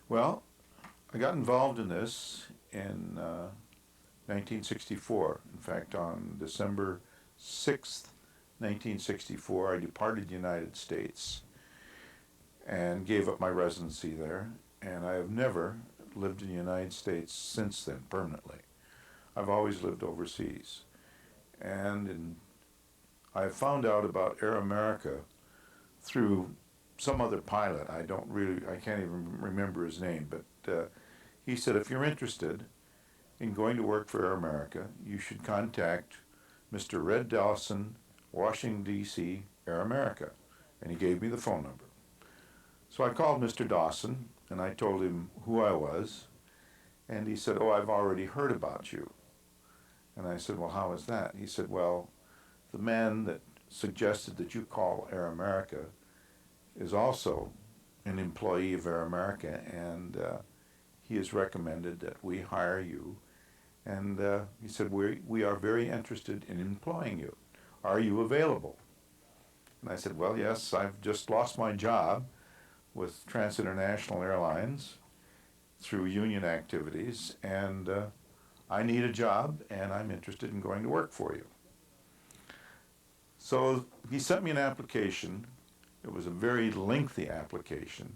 Well, I got involved in this in 1964. In fact, on December 6th, 1964, I departed the United States and gave up my residency there. And I have never lived in the United States since then permanently. I've always lived overseas. And I found out about Air America through some other pilot. I can't even remember his name, but he said, if you're interested in going to work for Air America, you should contact Mr. Red Dawson, Washington, D.C., Air America. And he gave me the phone number. So I called Mr. Dawson, and I told him who I was, and he said, oh, I've already heard about you. And I said, well, how is that? He said, well, the man that suggested that you call Air America is also an employee of Air America, and he has recommended that we hire you. And he said, we are very interested in employing you. Are you available? And I said, well, yes, I've just lost my job with Trans-International Airlines through union activities, and I need a job, and I'm interested in going to work for you. So he sent me an application. It was a very lengthy application.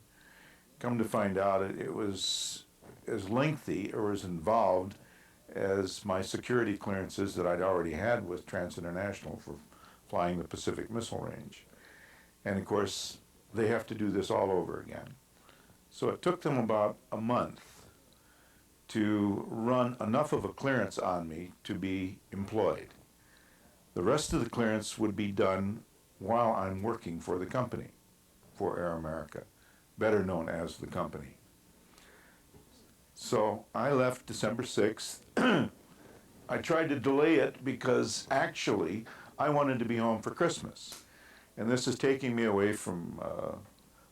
Come to find out, it was as lengthy or as involved as my security clearances that I'd already had with Trans-International for flying the Pacific Missile Range. And of course, they have to do this all over again. So it took them about a month to run enough of a clearance on me to be employed. The rest of the clearance would be done while I'm working for the company, for Air America, better known as the company. So I left December 6th. I tried to delay it because actually I wanted to be home for Christmas. And this is taking me away from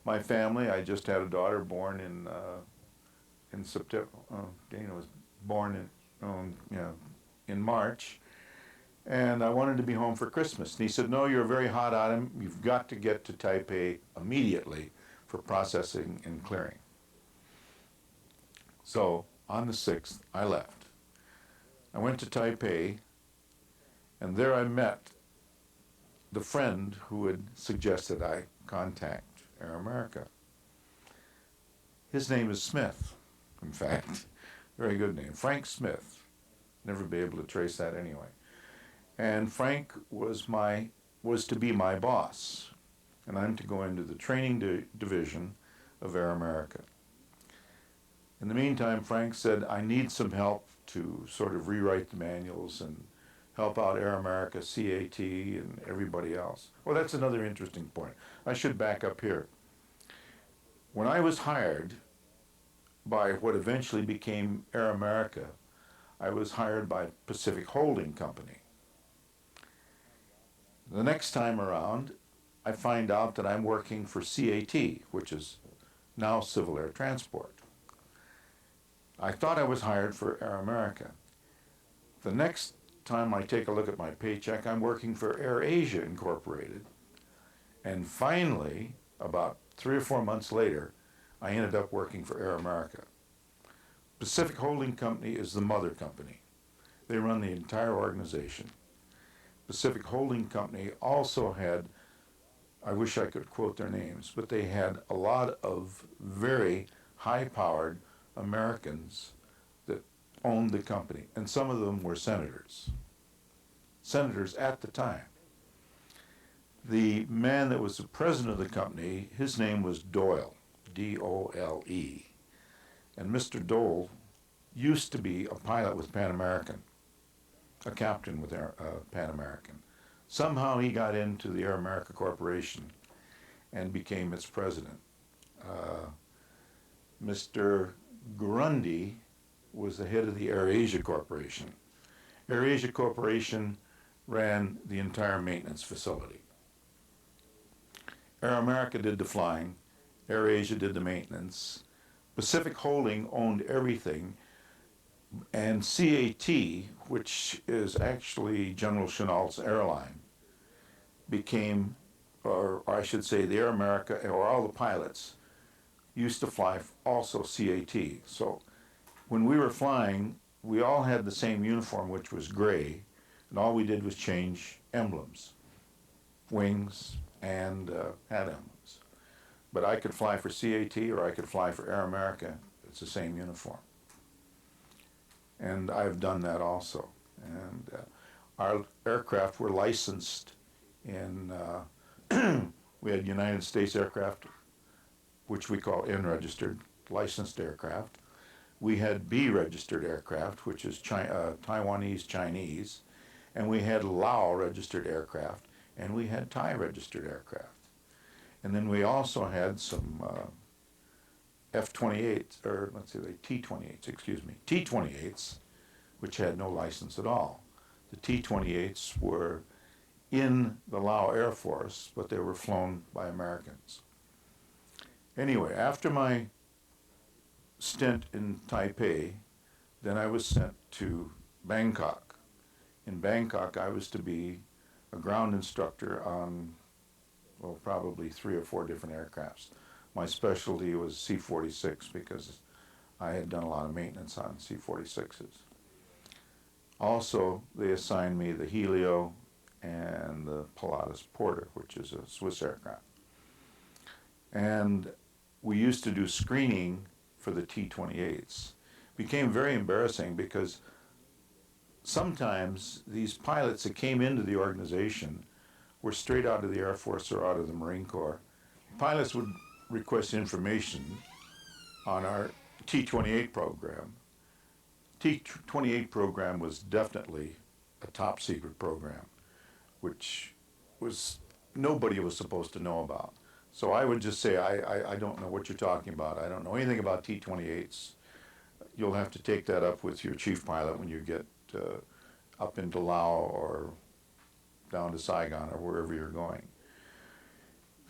my family. I just had a daughter born in September. Dana was born in March. And I wanted to be home for Christmas. And he said, no, you're very hot on him. You've got to get to Taipei immediately for processing and clearing. So on the 6th, I left. I went to Taipei, and there I met the friend who had suggested I contact Air America. His name is Smith, in fact. Very good name, Frank Smith. Never be able to trace that anyway. And Frank was to be my boss, and I'm to go into the training division of Air America. In the meantime, Frank said, I need some help to sort of rewrite the manuals and help out Air America, CAT, and everybody else. Well, that's another interesting point. I should back up here. When I was hired by what eventually became Air America, I was hired by Pacific Holding Company. The next time around, I find out that I'm working for CAT, which is now Civil Air Transport. I thought I was hired for Air America. The next time I take a look at my paycheck, I'm working for Air Asia Incorporated. And finally, about 3 or 4 months later, I ended up working for Air America. Pacific Holding Company is the mother company. They run the entire organization. Pacific Holding Company also had, I wish I could quote their names, but they had a lot of very high-powered Americans that owned the company, and some of them were senators at the time. The man that was the president of the company, his name was Doyle, D-O-L-E, and Mr. Dole used to be a pilot with Pan American, a captain with Pan American. Somehow he got into the Air America Corporation and became its president. Mr. Grundy was the head of the Air Asia Corporation. Air Asia Corporation ran the entire maintenance facility. Air America did the flying, Air Asia did the maintenance. Pacific Holding owned everything, and CAT, which is actually General Chennault's airline, became, or I should say the Air America, or all the pilots, used to fly also CAT. So when we were flying, we all had the same uniform, which was gray, and all we did was change emblems, wings, and hat emblems. But I could fly for CAT or I could fly for Air America. It's the same uniform. And I've done that also. And our aircraft were licensed in, we had United States aircraft, which we call N-registered, licensed aircraft. We had B-registered aircraft, which is Taiwanese Chinese, and we had Lao registered aircraft, and we had Thai registered aircraft. And then we also had some F-28s, or let's say T-28s, excuse me, T-28s, which had no license at all. The T-28s were in the Lao Air Force, but they were flown by Americans. Anyway, after my stint in Taipei, then I was sent to Bangkok. In Bangkok, I was to be a ground instructor on, well, probably 3 or 4 different aircrafts. My specialty was C-46 because I had done a lot of maintenance on C-46s. Also, they assigned me the Helio and the Pilatus Porter, which is a Swiss aircraft. And we used to do screening for the T-28s. Became very embarrassing because sometimes these pilots that came into the organization were straight out of the Air Force or out of the Marine Corps. Pilots would request information on our T-28 program. T-28 program was definitely a top secret program, which was nobody was supposed to know about. So I would just say, I don't know what you're talking about. I don't know anything about T-28s. You'll have to take that up with your chief pilot when you get up into Laos or down to Saigon or wherever you're going.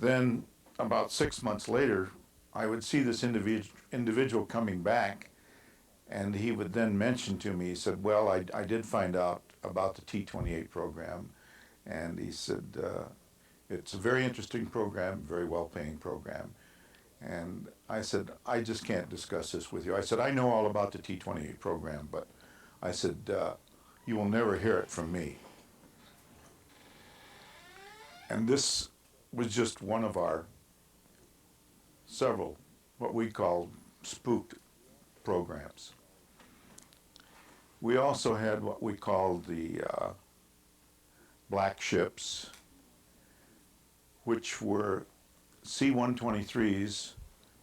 Then about 6 months later, I would see this individual coming back, and he would then mention to me, he said, well, I did find out about the T-28 program, and he said, it's a very interesting program, very well-paying program. And I said, I just can't discuss this with you. I said, I know all about the T-28 program, but I said, you will never hear it from me. And this was just one of our several, what we call spooked programs. We also had what we called the black ships, which were C-123s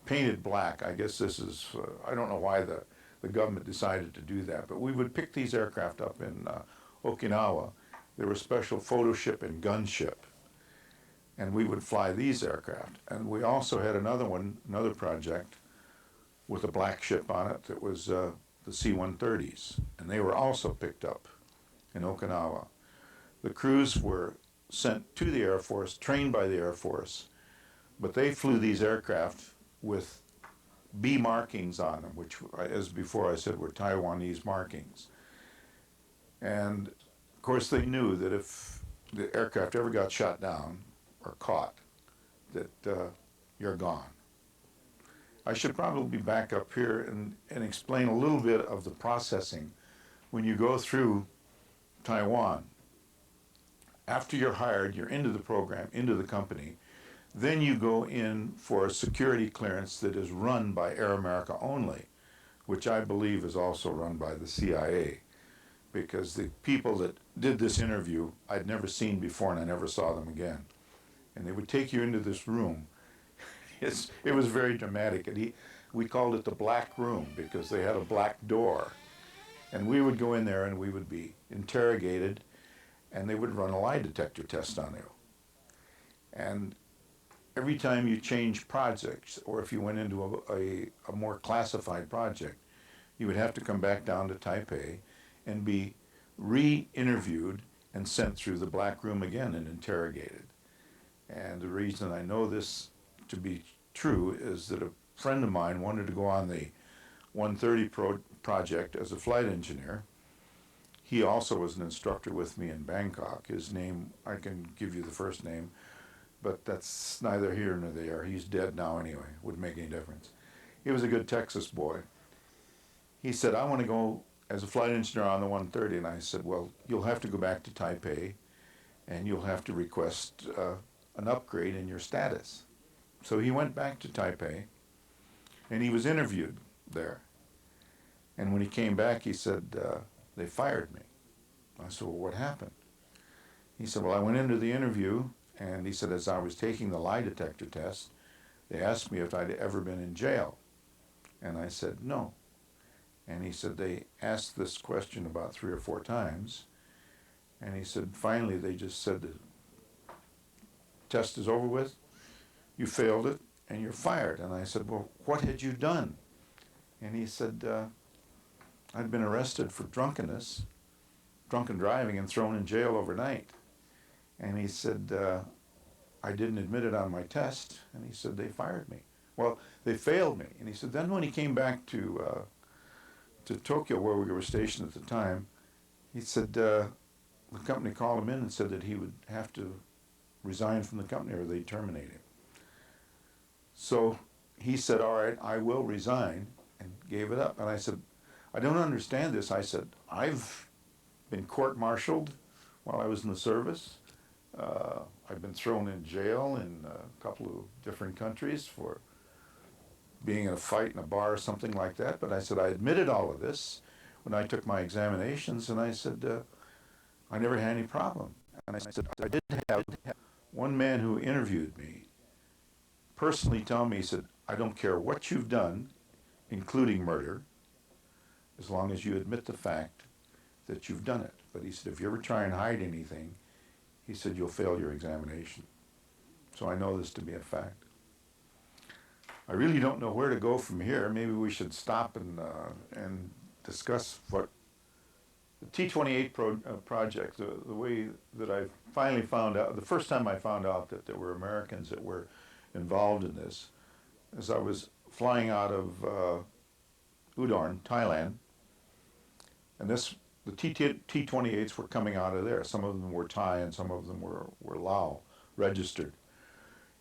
painted black. I guess this is, I don't know why the government decided to do that, but we would pick these aircraft up in Okinawa. They were special photo ship and gun ship, and we would fly these aircraft. And we also had another project with a black ship on it that was the C-130s, and they were also picked up in Okinawa. The crews were sent to the Air Force, trained by the Air Force, but they flew these aircraft with B markings on them, which, as before I said, were Taiwanese markings. And of course they knew that if the aircraft ever got shot down or caught, that you're gone. I should probably back up here and explain a little bit of the processing when you go through Taiwan. After you're hired, you're into the program, into the company, then you go in for a security clearance that is run by Air America only, which I believe is also run by the CIA, because the people that did this interview I'd never seen before and I never saw them again. And they would take you into this room. It was very dramatic, and we called it the black room because they had a black door. And we would go in there and we would be interrogated, and they would run a lie detector test on you. And every time you change projects, or if you went into a more classified project, you would have to come back down to Taipei and be re-interviewed and sent through the black room again and interrogated. And the reason I know this to be true is that a friend of mine wanted to go on the 130 project as a flight engineer. He also was an instructor with me in Bangkok. His name, I can give you the first name, but that's neither here nor there. He's dead now anyway. Wouldn't make any difference. He was a good Texas boy. He said, I want to go as a flight engineer on the 130. And I said, well, you'll have to go back to Taipei and you'll have to request an upgrade in your status. So he went back to Taipei and he was interviewed there. And when he came back, he said, they fired me. I said, well, what happened? He said, well, I went into the interview, and he said, as I was taking the lie detector test, they asked me if I'd ever been in jail. And I said, no. And he said, they asked this question about 3 or 4 times. And he said, finally, they just said, the test is over with, you failed it, and you're fired. And I said, well, what had you done? And he said, I'd been arrested for drunkenness, drunken driving, and thrown in jail overnight. And he said, I didn't admit it on my test. And he said, they fired me. Well, they failed me. And he said, then when he came back to Tokyo, where we were stationed at the time, he said, the company called him in and said that he would have to resign from the company or they'd terminate him. So he said, all right, I will resign, and gave it up. And I said, I don't understand this. I said, I've been court-martialed while I was in the service. I've been thrown in jail in a couple of different countries for being in a fight in a bar or something like that. But I said, I admitted all of this when I took my examinations, and I said, I never had any problem. And I said, I did have one man who interviewed me personally tell me, he said, I don't care what you've done, including murder, as long as you admit the fact that you've done it. But he said, if you ever try and hide anything, he said, you'll fail your examination. So I know this to be a fact. I really don't know where to go from here. Maybe we should stop and discuss what the T-28 project, the way that I finally found out, the first time I found out that there were Americans that were involved in this, as I was flying out of Udon, Thailand, and the T-28s were coming out of there. Some of them were Thai and some of them were Lao registered.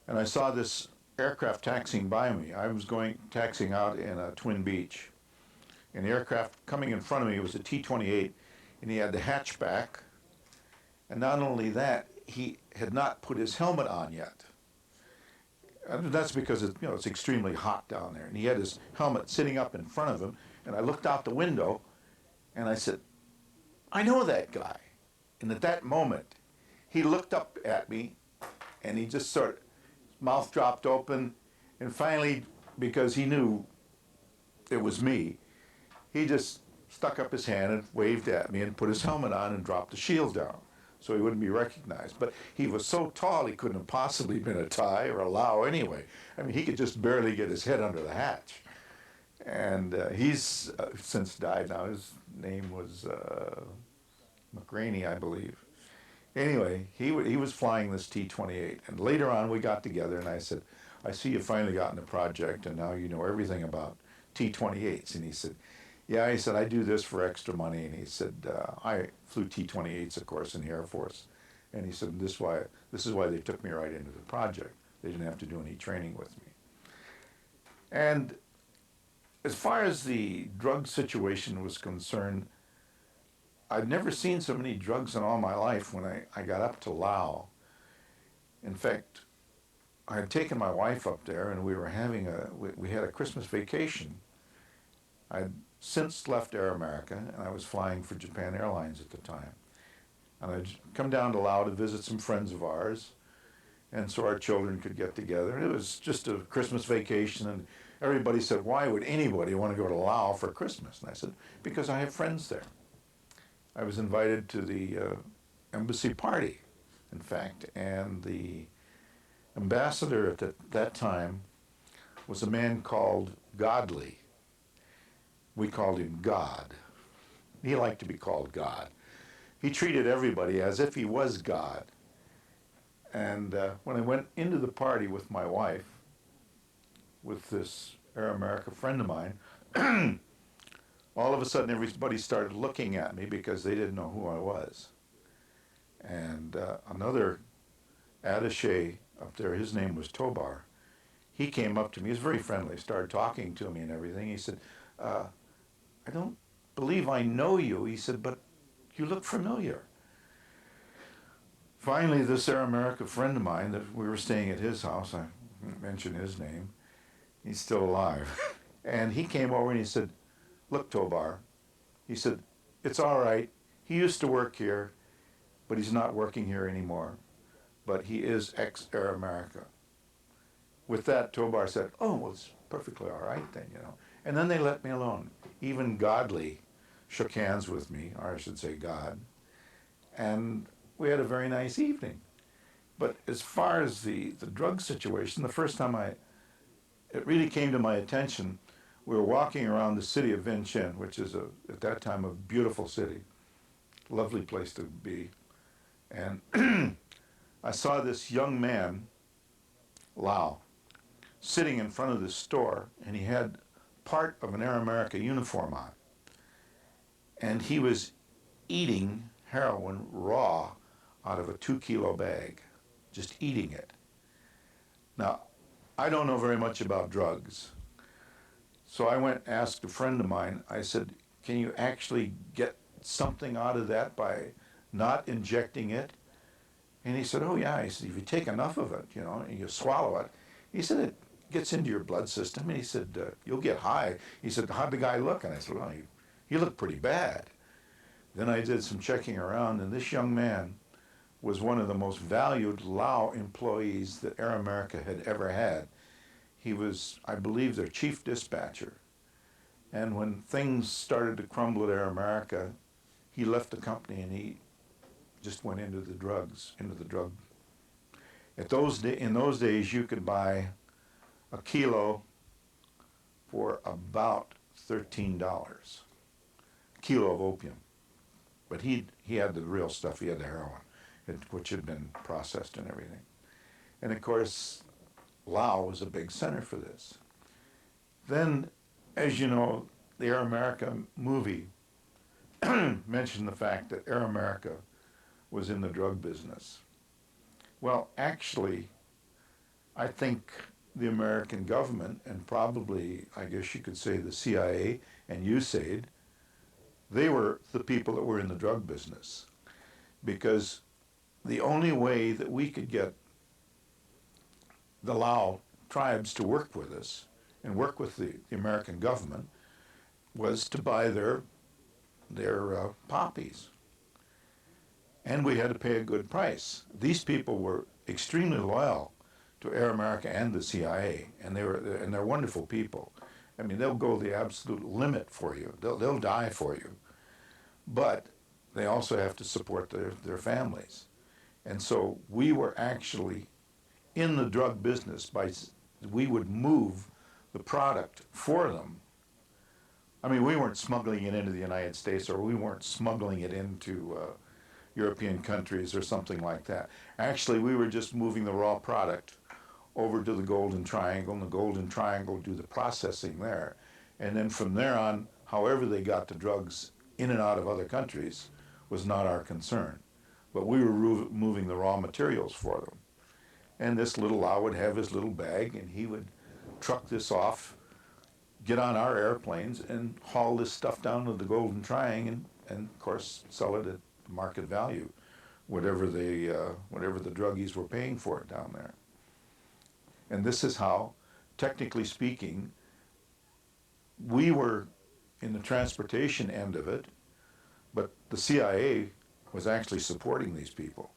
And I saw this aircraft taxiing by me. I was taxiing out in Twin Beach. And the aircraft coming in front of me was a T-28, and he had the hatchback. And not only that, he had not put his helmet on yet. And that's because it's extremely hot down there. And he had his helmet sitting up in front of him, and I looked out the window, and I said, I know that guy. And at that moment, he looked up at me, and he just sort of, mouth dropped open, and finally, because he knew it was me, he just stuck up his hand and waved at me and put his helmet on and dropped the shield down so he wouldn't be recognized. But he was so tall, he couldn't have possibly been a Thai or a Lao anyway. I mean, he could just barely get his head under the hatch. And he's since died now. His name was McRaney, I believe. Anyway, he was flying this T-28, and later on we got together, and I said, I see you finally got in the project, and now you know everything about T-28s. And he said, yeah, he said, I do this for extra money. And he said, I flew T-28s, of course, in the Air Force. And he said, this is why they took me right into the project. They didn't have to do any training with me. And as far as the drug situation was concerned, I'd never seen so many drugs in all my life when I got up to Laos. In fact, I had taken my wife up there, and we were having we had a Christmas vacation. I'd since left Air America, and I was flying for Japan Airlines at the time. And I'd come down to Laos to visit some friends of ours, and so our children could get together. It was just a Christmas vacation, and everybody said, why would anybody want to go to Laos for Christmas? And I said, because I have friends there. I was invited to the embassy party, in fact, and the ambassador at that time was a man called Godley. We called him God. He liked to be called God. He treated everybody as if he was God. And when I went into the party with my wife, with this Air America friend of mine, all of a sudden everybody started looking at me because they didn't know who I was. And another attaché up there. His name was Tobar. He came up to me. He was very friendly. Started talking to me and everything. He said, uh, "I don't believe I know you." He said, "But you look familiar." Finally, this Air America friend of mine that we were staying at his house, I mentioned his name, he's still alive. And he came over and he said, "Look, Tobar," he said, "it's all right. He used to work here, but he's not working here anymore. But he is ex-Air America." With that, Tobar said, "Oh, well, it's perfectly all right then, you know." And then they let me alone. Even Godly shook hands with me, or I should say God, and we had a very nice evening. But as far as the drug situation, the first time it really came to my attention, we were walking around the city of Vientiane, which is at that time a beautiful city, lovely place to be. And I saw this young man, Lau, sitting in front of this store, and he had part of an Air America uniform on. And he was eating heroin raw out of a 2 kilo bag, just eating it. Now, I don't know very much about drugs. So I went and asked a friend of mine, I said, "Can you actually get something out of that by not injecting it?" And he said, "Oh yeah." He said, "If you take enough of it, you know, and you swallow it," he said, "it gets into your blood system." And he said, "You'll get high." He said, "How'd the guy look?" And I said, "Well, he looked pretty bad." Then I did some checking around, and this young man was one of the most valued Lao employees that Air America had ever had. He was, I believe, their chief dispatcher. And when things started to crumble at Air America, he left the company and he just went into the drugs, into the drug. In those days, you could buy a kilo for about $13, a kilo of opium. But he had the real stuff. He had the heroin, which had been processed and everything. And of course, Laos was a big center for this. Then, as you know, the Air America movie mentioned the fact that Air America was in the drug business. Well, actually, I think the American government, and probably, I guess you could say, the CIA and USAID, they were the people that were in the drug business. Because the only way that we could get the Lao tribes to work with us and work with the American government was to buy their poppies. And we had to pay a good price. These people were extremely loyal to Air America and the CIA, and they're wonderful people. I mean, they'll go the absolute limit for you. They'll die for you. But they also have to support their families. And so we were actually in the drug business we would move the product for them. I mean, we weren't smuggling it into the United States, or we weren't smuggling it into European countries or something like that. Actually, we were just moving the raw product over to the Golden Triangle, and the Golden Triangle do the processing there. And then from there on, however they got the drugs in and out of other countries was not our concern. But we were moving the raw materials for them. And this little Lao would have his little bag, and he would truck this off, get on our airplanes, and haul this stuff down to the Golden Triangle, and of course sell it at market value, whatever the druggies were paying for it down there. And this is how, technically speaking, we were in the transportation end of it, but the CIA was actually supporting these people.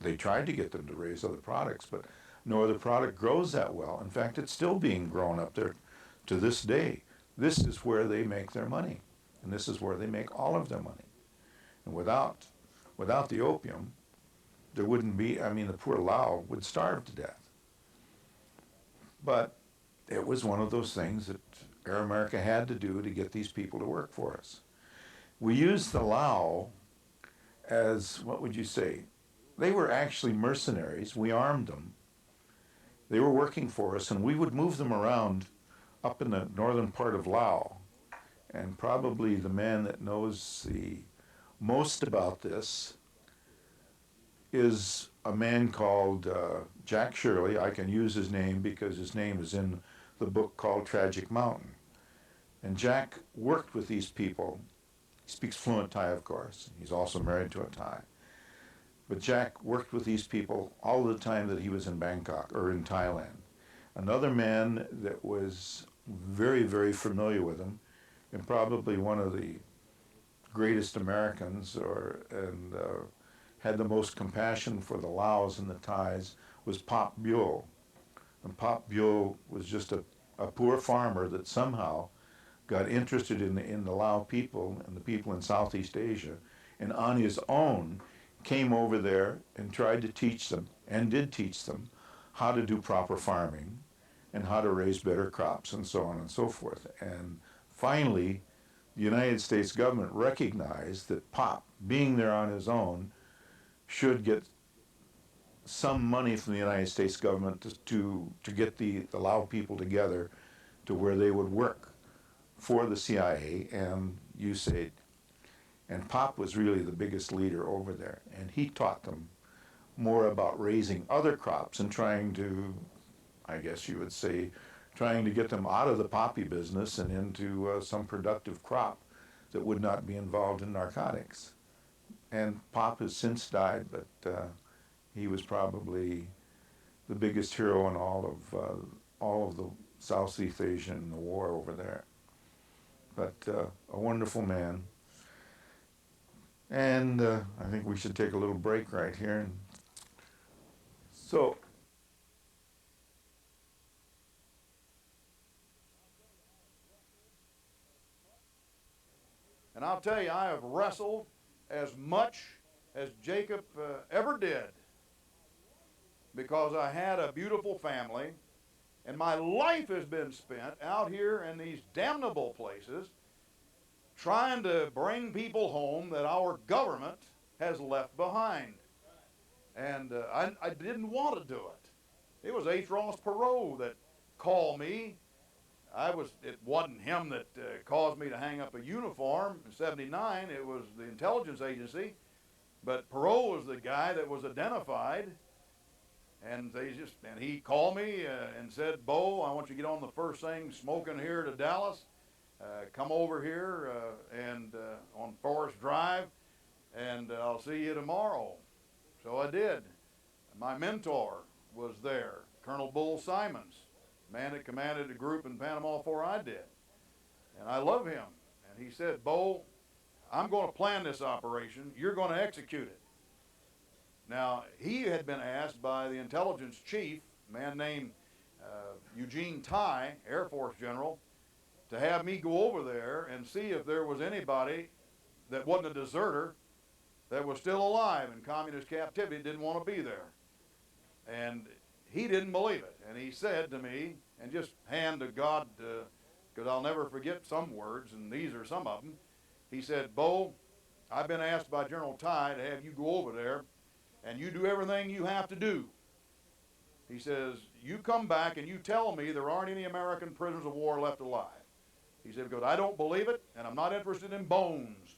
They tried to get them to raise other products, but no other product grows that well. In fact, it's still being grown up there to this day. This is where they make their money, and this is where they make all of their money. And without the opium, there wouldn't be, I mean, the poor Lao would starve to death. But it was one of those things that Air America had to do to get these people to work for us. We used the Lao as, what would you say? They were actually mercenaries. We armed them. They were working for us, and we would move them around up in the northern part of Laos. And probably the man that knows the most about this is a man called Jack Shirley. I can use his name because his name is in the book called Tragic Mountain. And Jack worked with these people. He speaks fluent Thai, of course. He's also married to a Thai. But Jack worked with these people all the time that he was in Bangkok or in Thailand. Another man that was very, very familiar with him, and probably one of the greatest Americans, and had the most compassion for the Laos and the Thais, was Pop Buell. And Pop Buell was just a poor farmer that somehow got interested in the Lao people and the people in Southeast Asia, and on his own came over there and tried to teach them, and did teach them, how to do proper farming and how to raise better crops and so on and so forth. And finally, the United States government recognized that Pop, being there on his own, should get some money from the United States government to get the Lao people together to where they would work for the CIA and USAID. And Pop was really the biggest leader over there. And he taught them more about raising other crops and trying to, I guess you would say, trying to get them out of the poppy business and into some productive crop that would not be involved in narcotics. And Pop has since died, but he was probably the biggest hero in all of the Southeast Asia and the war over there. But a wonderful man. And I think we should take a little break right here. So, and I'll tell you, I have wrestled as much as Jacob ever did because I had a beautiful family, and my life has been spent out here in these damnable places trying to bring people home that our government has left behind. And I didn't want to do it. It was H. Ross Perot that called me. It wasn't him that caused me to hang up a uniform in '79. It was the intelligence agency. But Perot was the guy that was identified. And he called me and said, "Bo, I want you to get on the first thing smoking here to Dallas. Come over here and on Forest Drive, and I'll see you tomorrow." So I did. My mentor was there, Colonel Bull Simons, man that commanded a group in Panama before I did. And I love him. And he said, "Bo, I'm going to plan this operation. You're going to execute it." Now, he had been asked by the intelligence chief, a man named Eugene Tai, Air Force General, to have me go over there and see if there was anybody that wasn't a deserter that was still alive in communist captivity, didn't want to be there. And he didn't believe it. And he said to me, and just hand to God, because I'll never forget some words, and these are some of them. He said, "Bo, I've been asked by General Tai to have you go over there, and you do everything you have to do." He says, "You come back and you tell me there aren't any American prisoners of war left alive." He said, "Because I don't believe it, and I'm not interested in bones."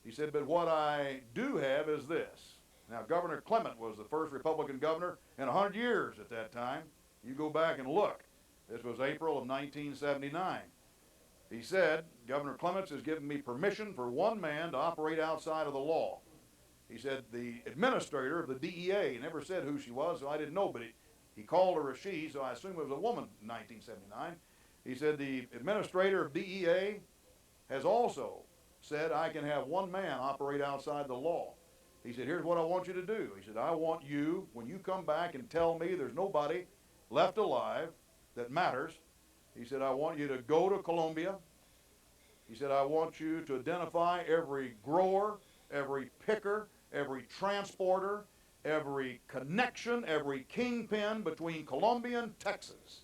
He said, "But what I do have is this." Now, Governor Clement was the first Republican governor in 100 years at that time. You go back and look. This was April of 1979. He said, "Governor Clements has given me permission for one man to operate outside of the law." He said, "The administrator of the DEA," he never said who she was, so I didn't know, but he called her a she, so I assume it was a woman in 1979. He said, "The administrator of DEA has also said I can have one man operate outside the law." He said, "Here's what I want you to do." He said, "I want you, when you come back and tell me there's nobody left alive that matters," he said, "I want you to go to Colombia." He said, "I want you to identify every grower, every picker, every transporter, every connection, every kingpin between Colombia and Texas."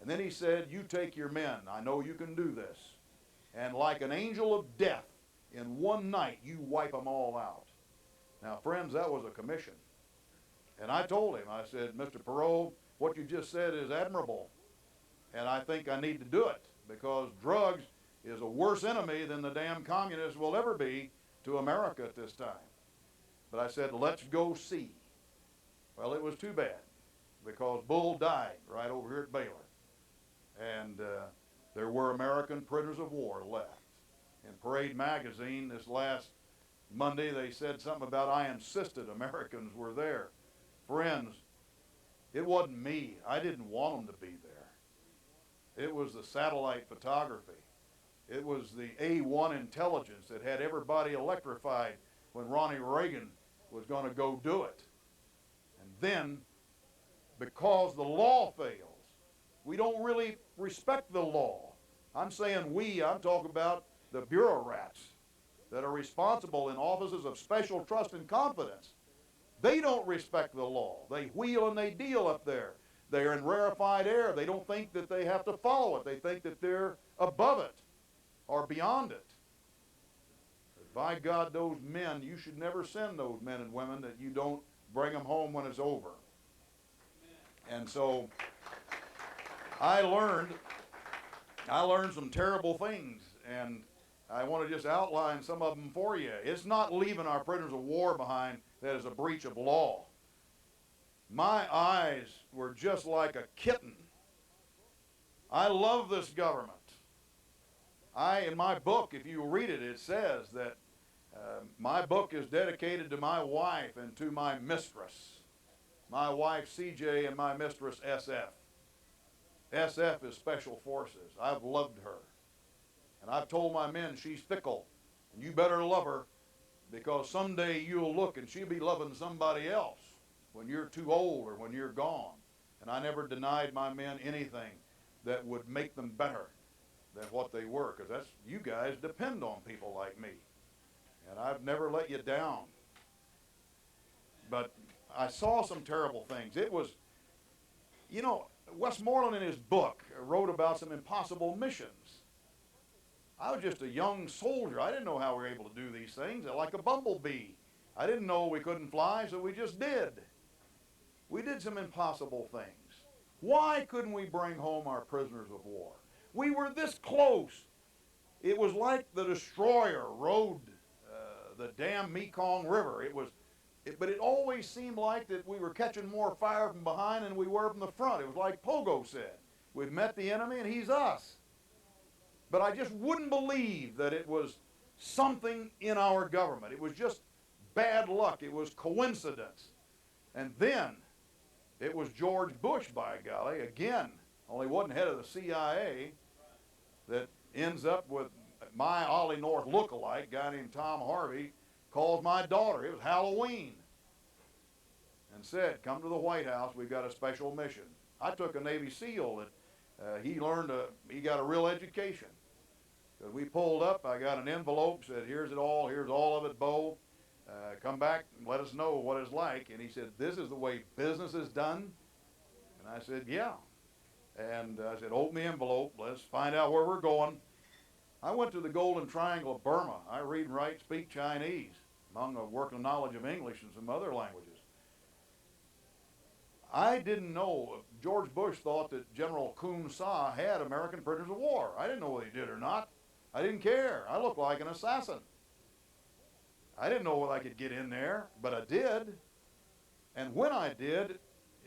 And then he said, "You take your men. I know you can do this. And like an angel of death, in one night, you wipe them all out." Now, friends, that was a commission. And I told him, I said, "Mr. Perot, what you just said is admirable. And I think I need to do it because drugs is a worse enemy than the damn communists will ever be to America at this time." But I said, "Let's go see." Well, it was too bad because Bull died right over here at Baylor. And there were American prisoners of war left. In Parade magazine this last Monday, they said something about I insisted Americans were there. Friends, it wasn't me. I didn't want them to be there. It was the satellite photography. It was the A1 intelligence that had everybody electrified when Ronnie Reagan was going to go do it. And then, because the law fails, we don't really respect the law. I'm saying we, I'm talking about the bureaucrats that are responsible in offices of special trust and confidence. They don't respect the law. They wheel and they deal up there. They're in rarefied air. They don't think that they have to follow it. They think that they're above it or beyond it. But by God, those men, you should never send those men and women that you don't bring them home when it's over. And so I learned some terrible things, and I want to just outline some of them for you. It's not leaving our prisoners of war behind that is a breach of law. My eyes were just like a kitten. I love this government. In my book, if you read it, it says that my book is dedicated to my wife and to my mistress. My wife, CJ, and my mistress, SF. SF is Special Forces. I've loved her. And I've told my men she's fickle. And you better love her because someday you'll look and she'll be loving somebody else when you're too old or when you're gone. And I never denied my men anything that would make them better than what they were, because that's, you guys depend on people like me. And I've never let you down. But I saw some terrible things. It was, Westmoreland in his book wrote about some impossible missions. I was just a young soldier. I didn't know how we were able to do these things. Like a bumblebee. I didn't know we couldn't fly, so we just did. We did some impossible things. Why couldn't we bring home our prisoners of war? We were this close. It was like the destroyer rode the damn Mekong River. But it always seemed like that we were catching more fire from behind than we were from the front. It was like Pogo said. We've met the enemy and he's us. But I just wouldn't believe that it was something in our government. It was just bad luck. It was coincidence. And then it was George Bush, by golly, again, only wasn't head of the CIA, that ends up with my Ollie North lookalike, guy named Tom Harvey, calls my daughter. It was Halloween. And said, come to the White House, we've got a special mission. I took a Navy SEAL that he got a real education. Because we pulled up, I got an envelope, said, here's all of it, Bo. Come back and let us know what it's like. And he said, this is the way business is done? And I said, yeah. And I said, open the envelope, let's find out where we're going. I went to the Golden Triangle of Burma. I read and write, speak Chinese, among a working knowledge of English and some other languages. I didn't know. George Bush thought that General Kun Sa had American prisoners of war. I didn't know whether he did or not. I didn't care. I looked like an assassin. I didn't know whether I could get in there, but I did. And when I did,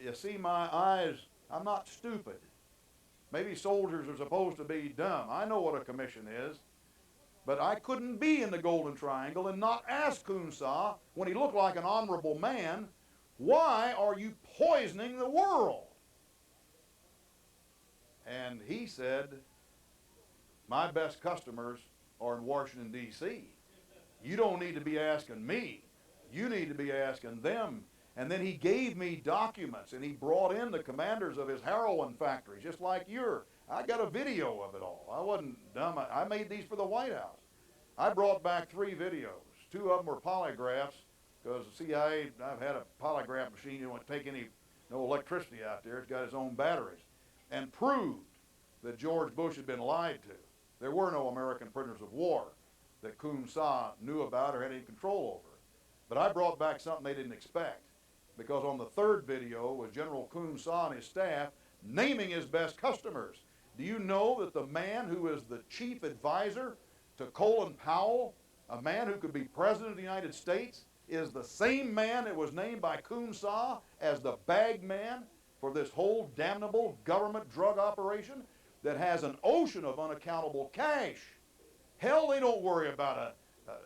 you see my eyes, I'm not stupid. Maybe soldiers are supposed to be dumb. I know what a commission is. But I couldn't be in the Golden Triangle and not ask Kun Sa, when he looked like an honorable man, why are you poisoning the world? And he said, my best customers are in Washington, D.C. You don't need to be asking me. You need to be asking them. And then he gave me documents, and he brought in the commanders of his heroin factories, just like I got a video of it all. I wasn't dumb. I made these for the White House. I brought back 3 videos. 2 of them were polygraphs, because the CIA, I've had a polygraph machine. You don't take no electricity out there. It's got its own batteries. And proved that George Bush had been lied to. There were no American prisoners of war that Kun Sa knew about or had any control over. But I brought back something they didn't expect. Because on the 3rd video was General Kun Sa and his staff naming his best customers. Do you know that the man who is the chief advisor to Colin Powell, a man who could be president of the United States, is the same man that was named by Coonsaw as the bag man for this whole damnable government drug operation that has an ocean of unaccountable cash. Hell, they don't worry about a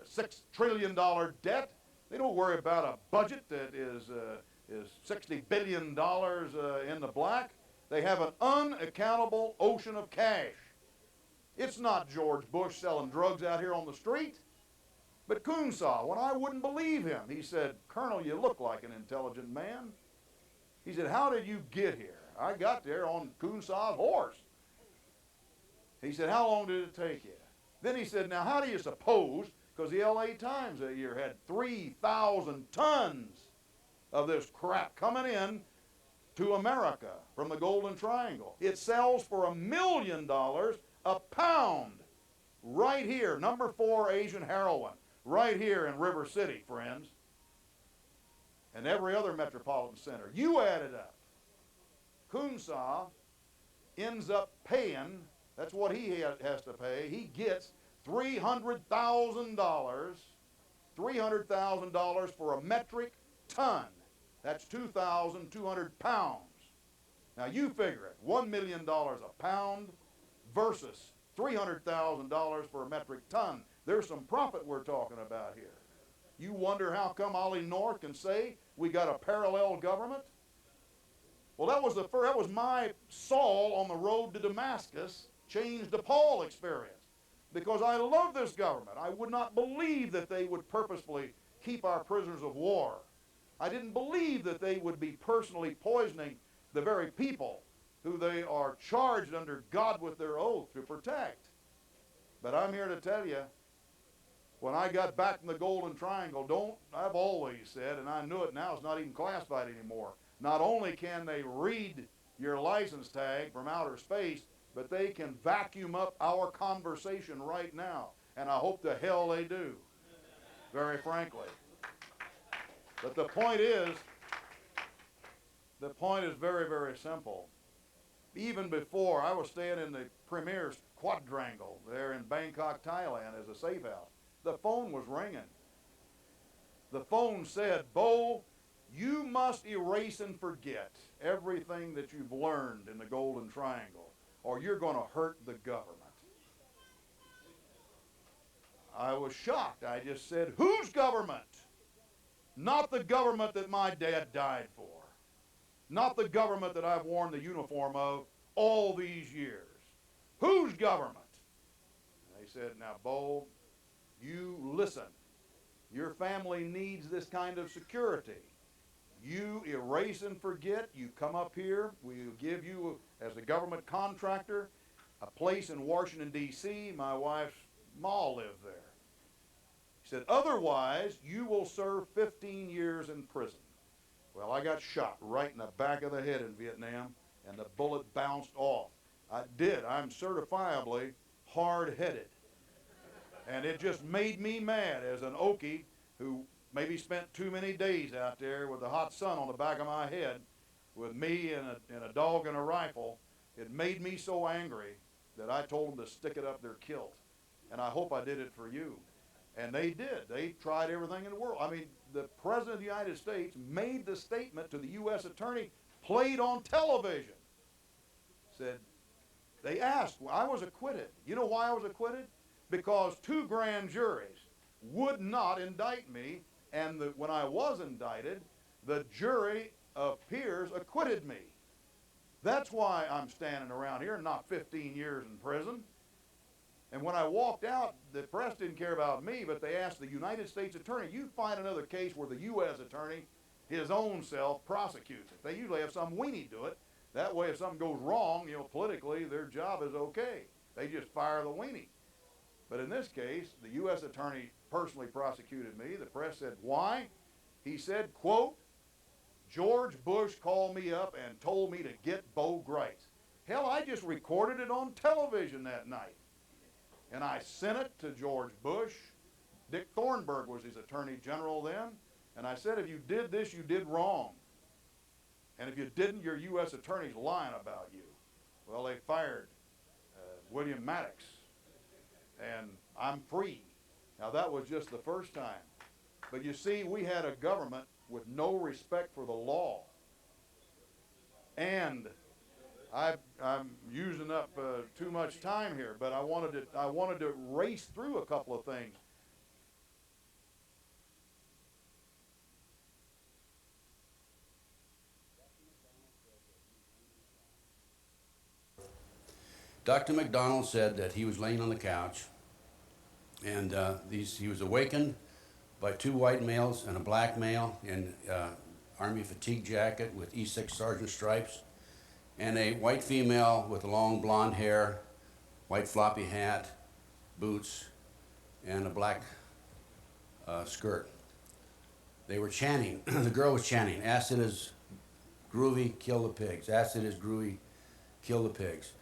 $6 trillion debt. They don't worry about a budget that is $60 billion in the black. They have an unaccountable ocean of cash. It's not George Bush selling drugs out here on the street. But Coonsaw, when I wouldn't believe him, he said, "Colonel, you look like an intelligent man." He said, "How did you get here?" I got there on Coonsaw's horse. He said, "How long did it take you?" Then he said, "Now how do you suppose," because the LA Times that year had 3,000 tons of this crap coming in to America from the Golden Triangle. It sells for $1 million a pound right here, number 4 Asian heroin, right here in River City, friends, and every other metropolitan center. You add it up. Coonsaw ends up paying, that's what he has to pay, he gets $300,000 for a metric ton. That's 2,200 pounds. Now you figure it, $1 million a pound versus $300,000 for a metric ton. There's some profit we're talking about here. You wonder how come Ollie North can say we got a parallel government? Well, that was my Saul on the road to Damascus, changed to Paul experience. Because I love this government. I would not believe that they would purposefully keep our prisoners of war. I didn't believe that they would be personally poisoning the very people who they are charged under God with their oath to protect. But I'm here to tell you, when I got back from the Golden Triangle, I've always said, and I knew it now, it's not even classified anymore. Not only can they read your license tag from outer space, but they can vacuum up our conversation right now. And I hope the hell they do, very frankly. But the point is very, very simple. Even before, I was staying in the Premier's quadrangle there in Bangkok, Thailand as a safe house. The phone was ringing. The phone said, "Bo, you must erase and forget everything that you've learned in the Golden Triangle, or you're going to hurt the government." I was shocked. I just said, "Whose government?" Not the government that my dad died for. Not the government that I've worn the uniform of all these years. Whose government? And they said, "Now, Bo, you listen. Your family needs this kind of security. You erase and forget. You come up here. We'll give you, as a government contractor, a place in Washington, D.C. My wife's ma lived there." He said, "Otherwise, you will serve 15 years in prison." Well, I got shot right in the back of the head in Vietnam, and the bullet bounced off. I did. I'm certifiably hard-headed. And it just made me mad as an Okie who maybe spent too many days out there with the hot sun on the back of my head with me and a dog and a rifle. It made me so angry that I told them to stick it up their kilt. And I hope I did it for you. And they did. They tried everything in the world. I mean, the President of the United States made the statement to the U.S. Attorney, played on television. Said, they asked, well, I was acquitted. You know why I was acquitted? Because 2 grand juries would not indict me, and when I was indicted, the jury of peers acquitted me. That's why I'm standing around here, not 15 years in prison. And when I walked out, the press didn't care about me, but they asked the United States Attorney, you find another case where the U.S. Attorney, his own self, prosecutes it. They usually have some weenie do it. That way, if something goes wrong, politically, their job is okay. They just fire the weenie. But in this case, the U.S. Attorney personally prosecuted me. The press said, why? He said, quote, George Bush called me up and told me to get Bo Grice. Hell, I just recorded it on television that night. And I sent it to George Bush. Dick Thornburgh was his attorney general then. And I said, if you did this, you did wrong. And if you didn't, your U.S. attorney's lying about you. Well, they fired William Maddox. And I'm free. Now, that was just the first time. But you see, we had a government with no respect for the law. And I'm using up too much time here, but I wanted to race through a couple of things. Dr. McDonald said that he was laying on the couch, and he was awakened by two white males and a black male in Army fatigue jacket with E6 sergeant stripes, and a white female with long blonde hair, white floppy hat, boots, and a black skirt. They were chanting, the girl was chanting, "Acid is groovy, kill the pigs. Acid is groovy, kill the pigs."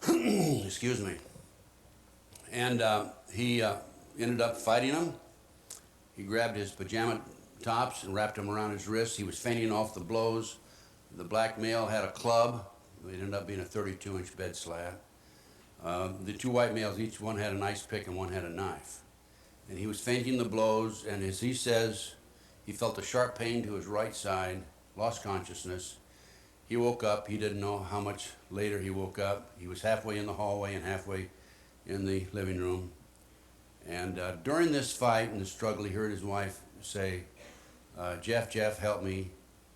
Excuse me. And he ended up fighting them. He grabbed his pajama tops and wrapped them around his wrists. He was feigning off the blows. The black male had a club. It ended up being a 32-inch bed slab. The two white males, each one had an ice pick and one had a knife. And he was feinting the blows, and as he says, he felt a sharp pain to his right side, lost consciousness. He woke up. He didn't know how much later he woke up. He was halfway in the hallway and halfway in the living room. And during this fight and the struggle, he heard his wife say, Jeff, help me.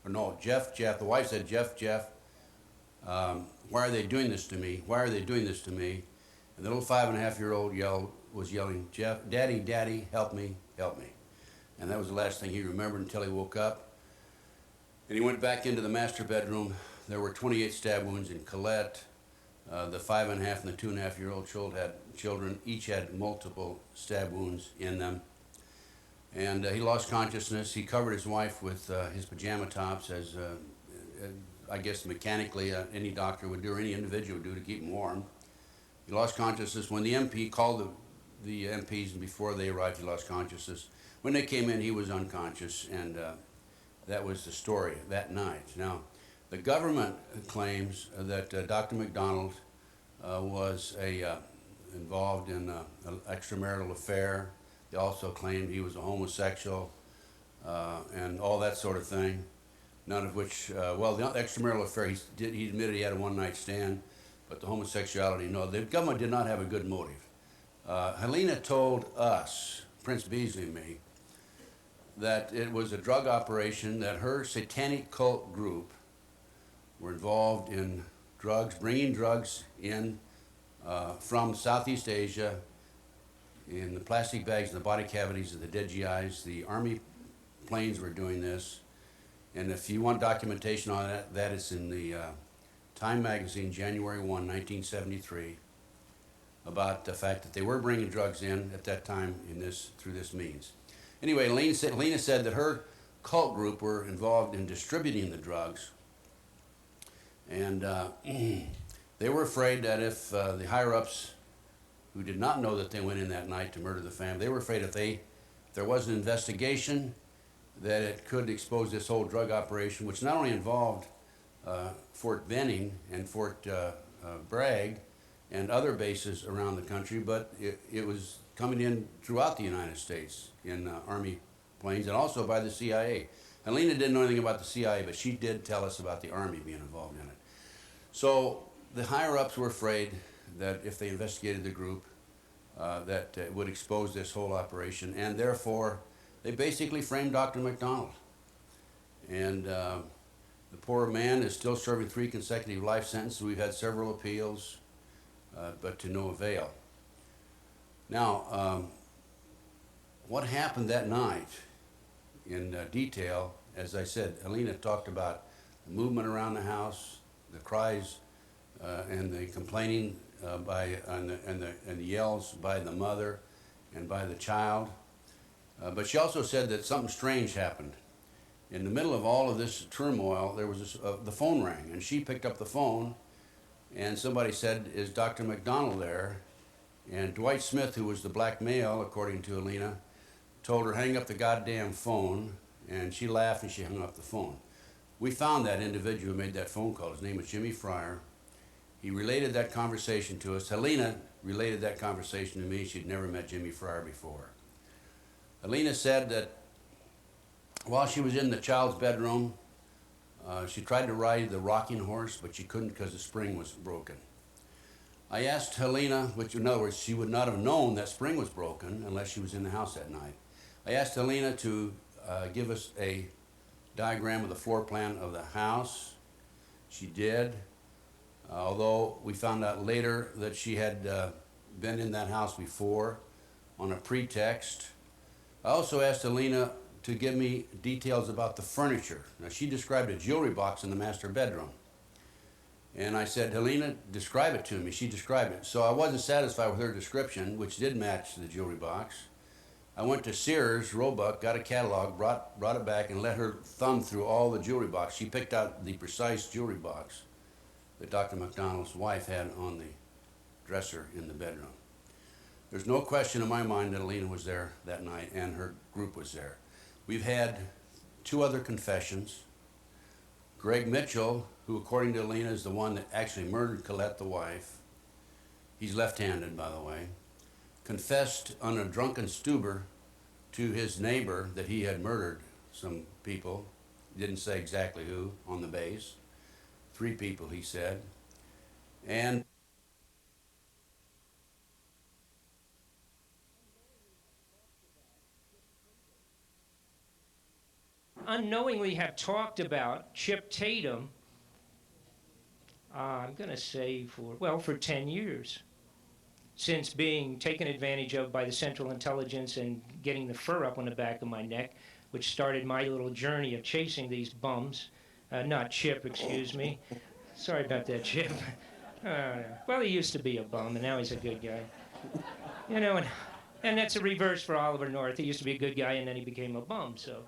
Or no, Jeff, the wife said, Jeff, why are they doing this to me? Why are they doing this to me? And the little 5.5-year-old was yelling, Jeff, Daddy, help me, help me. And that was the last thing he remembered until he woke up. And he went back into the master bedroom. There were 28 stab wounds in Colette. The 5.5 and the 2.5-year-old children each had multiple stab wounds in them. And he lost consciousness. He covered his wife with his pajama tops, as I guess mechanically any doctor would do, or any individual would do, to keep him warm. He lost consciousness. When the MP called the MPs, and before they arrived, he lost consciousness. When they came in, he was unconscious, and that was the story that night. Now, the government claims that Dr. McDonald was involved in an extramarital affair. They also claimed he was a homosexual and all that sort of thing. None of which, well, the extramarital affair, he admitted he had a one-night stand, but the homosexuality, no. The government did not have a good motive. Helena told us, Prince Beasley and me, that it was a drug operation, that her satanic cult group were involved in drugs, bringing drugs in from Southeast Asia in the plastic bags in the body cavities of the dead GIs. The Army planes were doing this. And if you want documentation on that, that is in the Time magazine, January 1, 1973, about the fact that they were bringing drugs in at that time through this means. Anyway, Lena said that her cult group were involved in distributing the drugs, and they were afraid that if the higher-ups, who did not know that they went in that night to murder the family, they were afraid if there was an investigation, that it could expose this whole drug operation, which not only involved Fort Benning and Fort Bragg and other bases around the country, but it was coming in throughout the United States in Army planes, and also by the CIA. Helena didn't know anything about the CIA, but she did tell us about the Army being involved in it. So the higher-ups were afraid that if they investigated the group, that it would expose this whole operation, and therefore they basically framed Dr. McDonald. And the poor man is still serving 3 consecutive life sentences. We've had several appeals, but to no avail. Now, what happened that night in detail, as I said, Helena talked about the movement around the house, the cries and the complaining and the yells by the mother and by the child. But she also said that something strange happened. In the middle of all of this turmoil, there was the phone rang, and she picked up the phone, and somebody said, "Is Dr. McDonald there?" And Dwight Smith, who was the black male, according to Helena, told her, "Hang up the goddamn phone," and she laughed and she hung up the phone. We found that individual who made that phone call. His name was Jimmy Fryer. He related that conversation to us. Helena related that conversation to me. She'd never met Jimmy Fryer before. Helena said that While she was in the child's bedroom, she tried to ride the rocking horse, but she couldn't because the spring was broken. I asked Helena, which in other words, she would not have known that spring was broken unless she was in the house that night. I asked Helena to give us a diagram of the floor plan of the house. She did, although we found out later that she had been in that house before on a pretext. I also asked Helena to give me details about the furniture. Now, she described a jewelry box in the master bedroom. And I said, Helena, describe it to me. She described it. So I wasn't satisfied with her description, which did match the jewelry box. I went to Sears, Roebuck, got a catalog, brought it back, and let her thumb through all the jewelry box. She picked out the precise jewelry box that Dr. McDonald's wife had on the dresser in the bedroom. There's no question in my mind that Helena was there that night and her group was there. We've had 2 other confessions. Greg Mitchell, who according to Helena is the one that actually murdered Colette, the wife, he's left-handed by the way, confessed on a drunken stuber to his neighbor that he had murdered some people. Didn't say exactly who on the base. 3 people, he said. And unknowingly have talked about Chip Tatum, I'm going to say for 10 years, since being taken advantage of by the Central Intelligence and getting the fur up on the back of my neck, which started my little journey of chasing these bums. Not Chip, excuse me. Sorry about that, Chip. Well, he used to be a bum, and now he's a good guy. You know, and that's a reverse for Oliver North. He used to be a good guy, and then he became a bum, so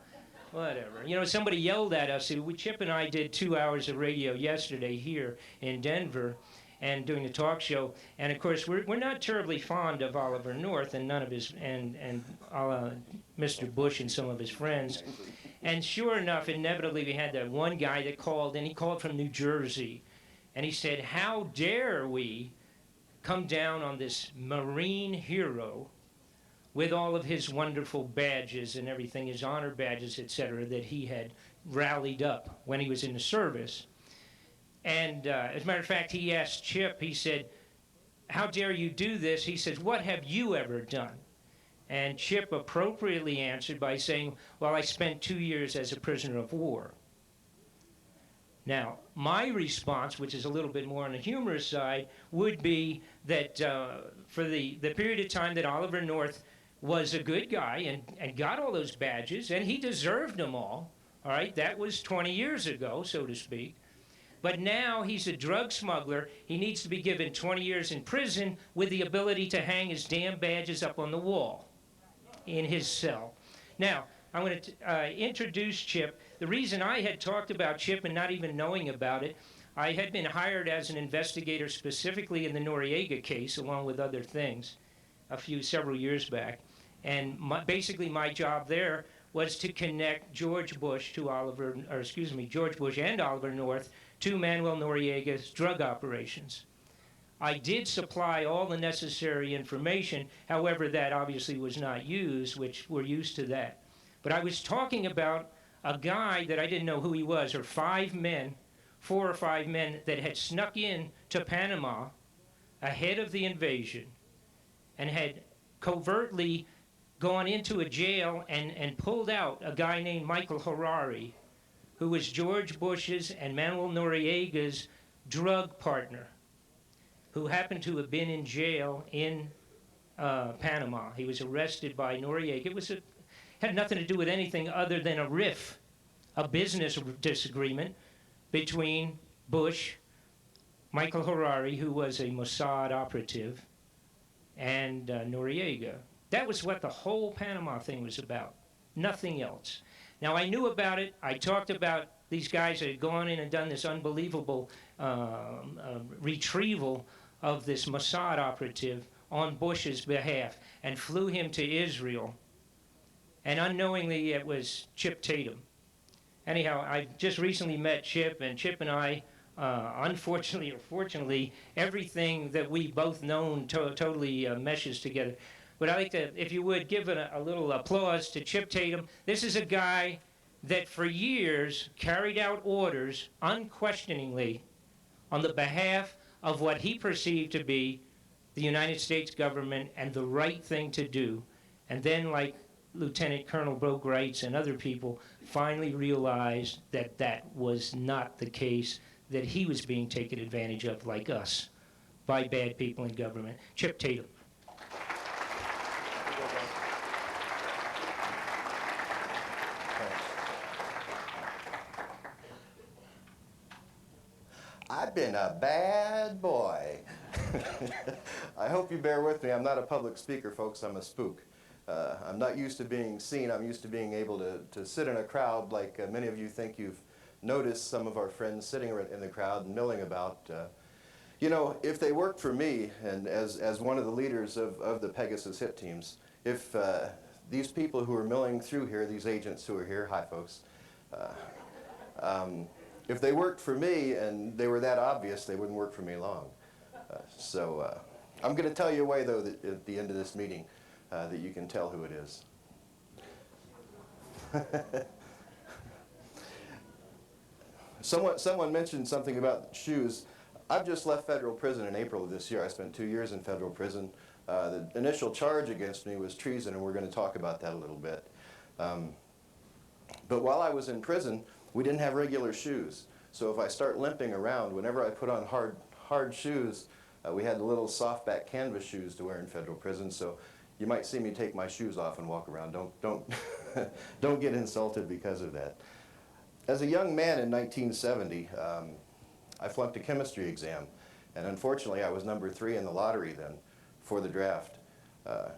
whatever. You know, somebody yelled at us. Chip and I did 2 hours of radio yesterday here in Denver and doing the talk show. And, of course, we're not terribly fond of Oliver North and none of his, and Mr. Bush and some of his friends. And sure enough, inevitably, we had that one guy that called, and he called from New Jersey. And he said, how dare we come down on this Marine hero with all of his wonderful badges and everything, his honor badges, etc., that he had rallied up when he was in the service. And as a matter of fact, he asked Chip, he said, how dare you do this? He says, what have you ever done? And Chip appropriately answered by saying, well, I spent 2 years as a prisoner of war. Now, my response, which is a little bit more on the humorous side, would be that for the period of time that Oliver North was a good guy and got all those badges, and he deserved them all right? That was 20 years ago, so to speak. But now he's a drug smuggler. He needs to be given 20 years in prison with the ability to hang his damn badges up on the wall in his cell. Now, I'm going to introduce Chip. The reason I had talked about Chip and not even knowing about it, I had been hired as an investigator specifically in the Noriega case, along with other things, several years back. And basically my job there was to connect George Bush and Oliver North to Manuel Noriega's drug operations. I did supply all the necessary information, however, that obviously was not used, which we're used to that. But I was talking about a guy that I didn't know who he was, or 4 or 5 men that had snuck in to Panama ahead of the invasion and had covertly gone into a jail and pulled out a guy named Michael Harari, who was George Bush's and Manuel Noriega's drug partner, who happened to have been in jail in Panama. He was arrested by Noriega. It had nothing to do with anything other than a riff, a business disagreement between Bush, Michael Harari, who was a Mossad operative, and Noriega. That was what the whole Panama thing was about, nothing else. Now, I knew about it. I talked about these guys that had gone in and done this unbelievable retrieval of this Mossad operative on Bush's behalf and flew him to Israel. And unknowingly, it was Chip Tatum. Anyhow, I just recently met Chip, and Chip and I, unfortunately or fortunately, everything that we both known totally meshes together. But I'd like to, if you would, give a little applause to Chip Tatum. This is a guy that for years carried out orders unquestioningly on the behalf of what he perceived to be the United States government and the right thing to do. And then, like Lieutenant Colonel Broke Wrights and other people, finally realized that that was not the case, that he was being taken advantage of, like us, by bad people in government. Chip Tatum. I've been a bad boy. I hope you bear with me. I'm not a public speaker, folks. I'm a spook. I'm not used to being seen. I'm used to being able to sit in a crowd like many of you think you've noticed some of our friends sitting in the crowd and milling about. You know, if they worked for me, and as one of the leaders of the Pegasus hit teams, if these people who are milling through here, these agents who are here, hi folks, if they worked for me and they were that obvious, they wouldn't work for me long. I'm going to tell you a way, though, that at the end of this meeting, that you can tell who it is. Someone mentioned something about shoes. I've just left federal prison in April of this year. I spent 2 years in federal prison. The initial charge against me was treason, and we're going to talk about that a little bit. But while I was in prison, we didn't have regular shoes. So if I start limping around, whenever I put on hard shoes, we had the little softback canvas shoes to wear in federal prison. So you might see me take my shoes off and walk around. Don't don't get insulted because of that. As a young man in 1970, I flunked a chemistry exam, and unfortunately I was number 3 in the lottery then for the draft.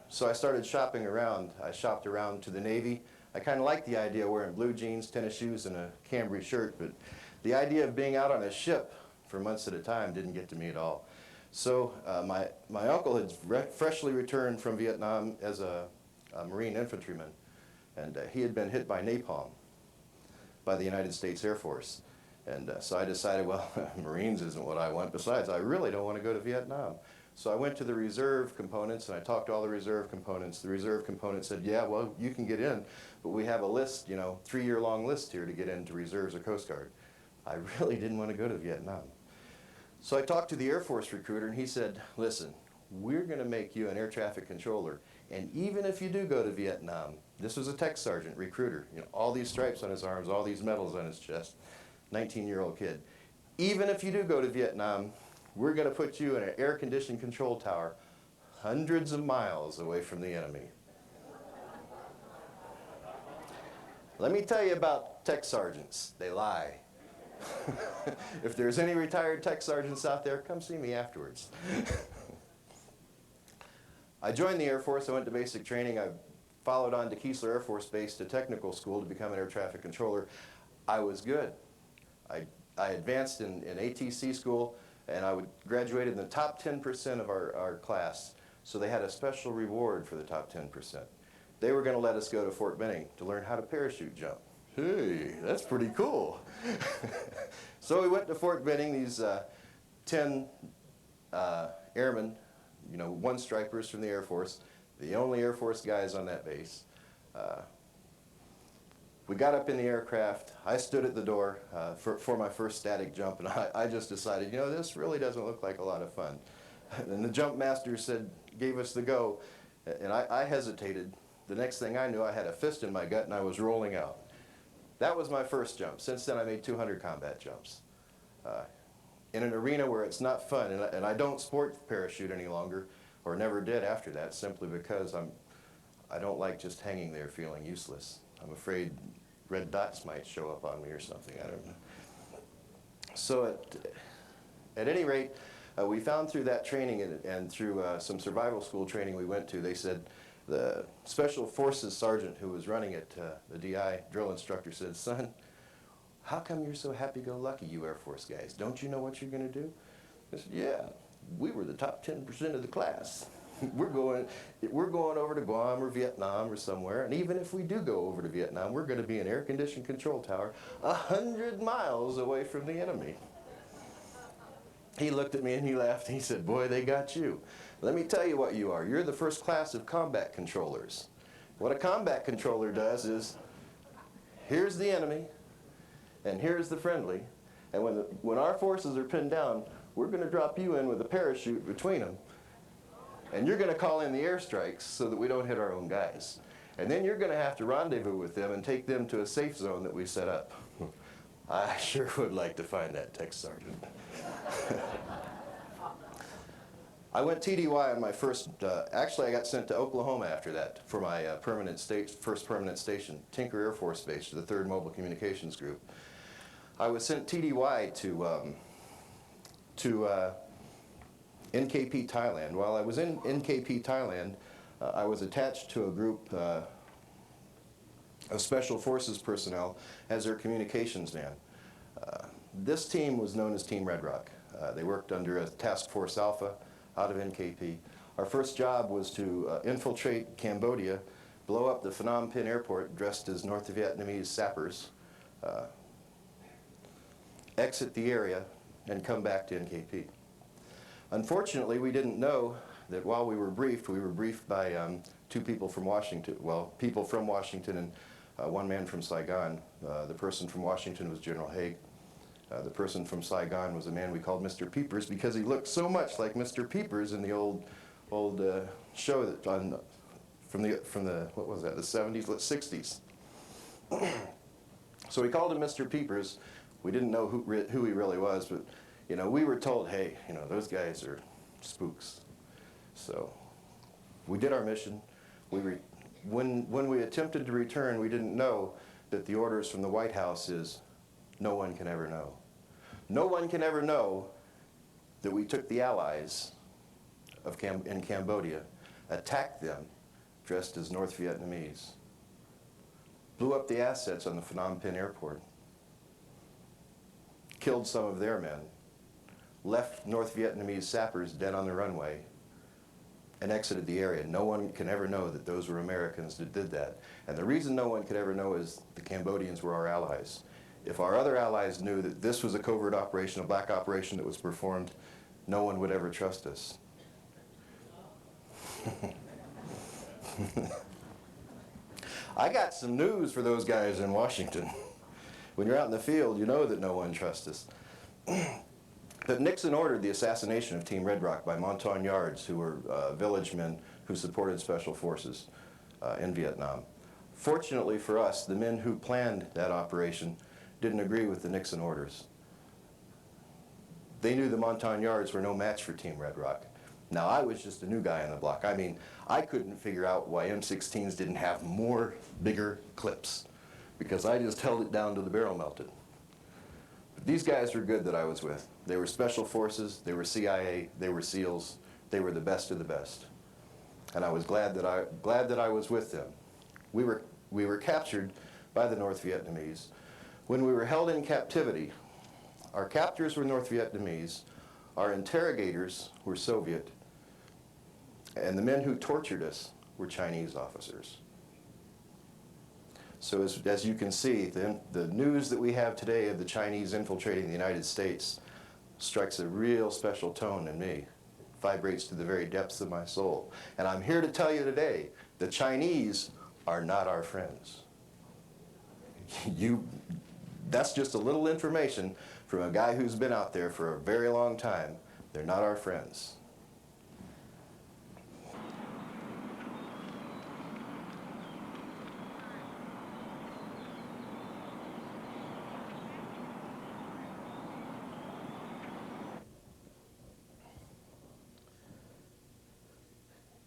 So I started shopping around. I shopped around to the Navy. I kind of liked the idea of wearing blue jeans, tennis shoes, and a Cambry shirt, but the idea of being out on a ship for months at a time didn't get to me at all. So my uncle had freshly returned from Vietnam as a Marine infantryman, and he had been hit by napalm by the United States Air Force. And so I decided, well, Marines isn't what I want. Besides, I really don't want to go to Vietnam. So I went to the reserve components, and I talked to all the reserve components. The reserve component said, yeah, well, you can get in, but we have a list, you know, 3-year-long list here to get into reserves or Coast Guard. I really didn't want to go to Vietnam. So I talked to the Air Force recruiter, and he said, listen, we're going to make you an air traffic controller, and even if you do go to Vietnam, this was a tech sergeant recruiter, you know, all these stripes on his arms, all these medals on his chest, 19-year-old kid. Even if you do go to Vietnam, we're going to put you in an air-conditioned control tower hundreds of miles away from the enemy. Let me tell you about tech sergeants. They lie. If there's any retired tech sergeants out there, come see me afterwards. I joined the Air Force. I went to basic training. I followed on to Keesler Air Force Base to technical school to become an air traffic controller. I was good. I advanced in ATC school, and I graduated in the top 10% of our class. So they had a special reward for the top 10%. They were going to let us go to Fort Benning to learn how to parachute jump. Hey, that's pretty cool. So we went to Fort Benning, these 10 airmen, you know, 1-stripers from the Air Force, the only Air Force guys on that base. We got up in the aircraft. I stood at the door for my first static jump, and I just decided, you know, this really doesn't look like a lot of fun. And the jump master gave us the go, and I hesitated. The next thing I knew, I had a fist in my gut, and I was rolling out. That was my first jump. Since then, I made 200 combat jumps. In an arena where it's not fun, and I don't sport parachute any longer, or never did after that, simply because I don't like just hanging there feeling useless. I'm afraid red dots might show up on me or something, I don't know. So at any rate, we found through that training and through some survival school training we went to, they said, the Special Forces sergeant who was running it, the DI drill instructor, said, son, how come you're so happy-go-lucky, you Air Force guys? Don't you know what you're going to do? I said, yeah, we were the top 10% of the class. We're going over to Guam or Vietnam or somewhere, and even if we do go over to Vietnam, we're going to be an air-conditioned control tower 100 miles away from the enemy. He looked at me and he laughed. He said, boy, they got you. Let me tell you what you are. You're the first class of combat controllers. What a combat controller does is here's the enemy, and here's the friendly, and when our forces are pinned down, we're going to drop you in with a parachute between them, and you're going to call in the airstrikes so that we don't hit our own guys. And then you're going to have to rendezvous with them and take them to a safe zone that we set up. I sure would like to find that tech sergeant. I went TDY on my first, actually I got sent to Oklahoma after that for my first permanent station, Tinker Air Force Base, to the 3rd Mobile Communications Group. I was sent TDY to NKP Thailand. While I was in NKP Thailand, I was attached to a group of Special Forces personnel as their communications man. This team was known as Team Red Rock. They worked under a Task Force Alpha out of NKP. Our first job was to infiltrate Cambodia, blow up the Phnom Penh airport dressed as North Vietnamese sappers, exit the area, and come back to NKP. Unfortunately, we didn't know that while we were briefed by 2 people from Washington, well, people from Washington and 1 man from Saigon. The person from Washington was General Haig. The person from Saigon was a man we called Mr. Peepers because he looked so much like Mr. Peepers in the old show that from the what was that, the 70s, 60s. So we called him Mr. Peepers. We didn't know who he really was, but you know, we were told, hey, you know, those guys are spooks. So we did our mission. When we attempted to return, we didn't know that the orders from the White House is no one can ever know. No one can ever know that we took the allies in Cambodia, attacked them dressed as North Vietnamese, blew up the assets on the Phnom Penh airport, killed some of their men, left North Vietnamese sappers dead on the runway, and exited the area. No one can ever know that those were Americans that did that. And the reason no one could ever know is the Cambodians were our allies. If our other allies knew that this was a covert operation, a black operation that was performed, no one would ever trust us. I got some news for those guys in Washington. When you're out in the field, you know that no one trusts us. But Nixon ordered the assassination of Team Red Rock by Montagnards, who were village men who supported Special Forces in Vietnam. Fortunately for us, the men who planned that operation didn't agree with the Nixon orders. They knew the Montagnards were no match for Team Red Rock. Now, I was just a new guy on the block. I mean, I couldn't figure out why M16s didn't have more bigger clips, because I just held it down till the barrel melted. But these guys were good that I was with. They were Special Forces, they were CIA, they were SEALs, they were the best of the best. And I was glad that I was with them. We were captured by the North Vietnamese. When we were held in captivity, our captors were North Vietnamese, our interrogators were Soviet, and the men who tortured us were Chinese officers. So as you can see, the news that we have today of the Chinese infiltrating the United States strikes a real special tone in me. It vibrates to the very depths of my soul. And I'm here to tell you today, the Chinese are not our friends. That's just a little information from a guy who's been out there for a very long time. They're not our friends.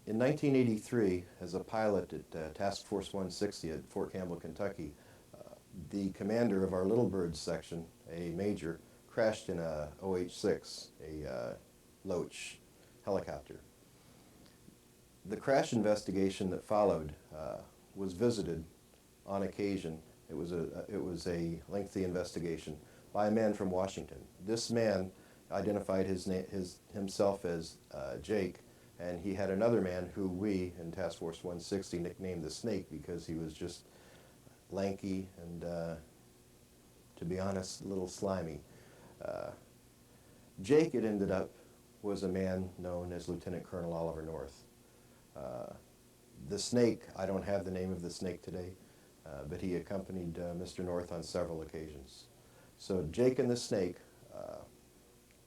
In 1983, as a pilot at Task Force 160 at Fort Campbell, Kentucky, the commander of our Little Birds section, a major, crashed in a OH-6, a Loach helicopter. The crash investigation that followed was visited on occasion. It was a lengthy investigation by a man from Washington. This man identified himself as Jake, and he had another man who we in Task Force 160 nicknamed the Snake because he was just lanky and, to be honest, a little slimy. Jake, it ended up, was a man known as Lieutenant Colonel Oliver North. The Snake, I don't have the name of the Snake today. but he accompanied Mr. North on several occasions. So Jake and the Snake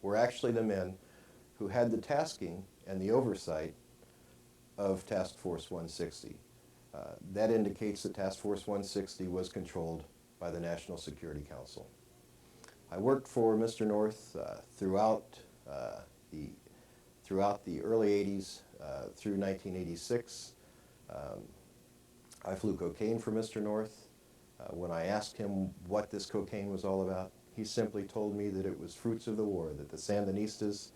were actually the men who had the tasking and the oversight of Task Force 160. That indicates that Task Force 160 was controlled by the National Security Council. I worked for Mr. North throughout the early 80s through 1986. I flew cocaine for Mr. North. When I asked him what this cocaine was all about, he simply told me that it was fruits of the war, that the Sandinistas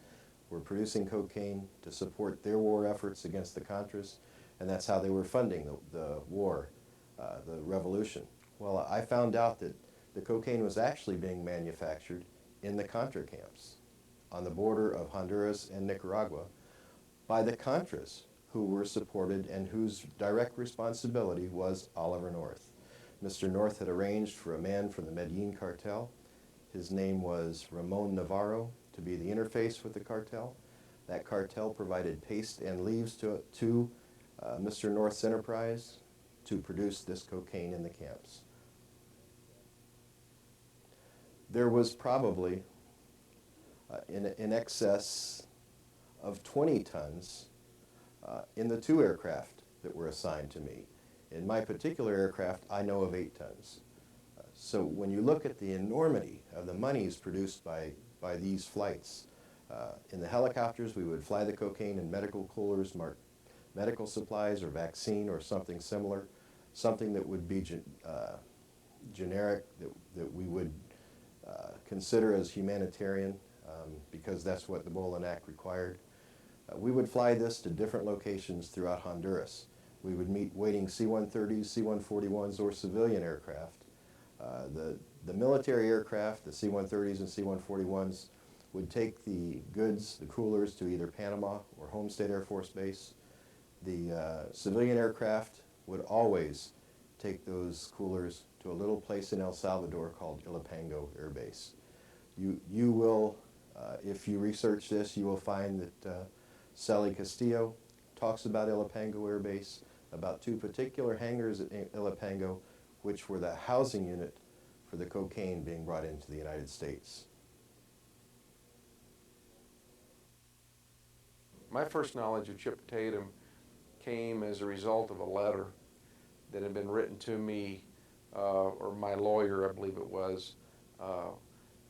were producing cocaine to support their war efforts against the Contras, and that's how they were funding the war, the revolution. Well, I found out that the cocaine was actually being manufactured in the Contra camps on the border of Honduras and Nicaragua by the Contras, who were supported and whose direct responsibility was Oliver North. Mr. North had arranged for a man from the Medellin cartel. His name was Ramon Navarro, to be the interface with the cartel. That cartel provided paste and leaves to Mr. North's enterprise to produce this cocaine in the camps. There was probably in excess of 20 tons in the 2 aircraft that were assigned to me. In my particular aircraft, I know of 8 tons. So when you look at the enormity of the monies produced by these flights, in the helicopters we would fly the cocaine in medical coolers marked medical supplies or vaccine or something similar, something that would be generic, that we would consider as humanitarian, because that's what the Bolin Act required. We would fly this to different locations throughout Honduras. We would meet waiting C-130s, C-141s, or civilian aircraft. The military aircraft, the C-130s and C-141s, would take the goods, the coolers, to either Panama or Homestead Air Force Base. The civilian aircraft would always take those coolers to a little place in El Salvador called Ilopango Air Base. You will, if you research this, you will find that Sally Castillo talks about Ilopango Air Base, about 2 particular hangars at Ilopango, which were the housing unit for the cocaine being brought into the United States. My first knowledge of Chip Tatum came as a result of a letter that had been written to me, or my lawyer, I believe it was,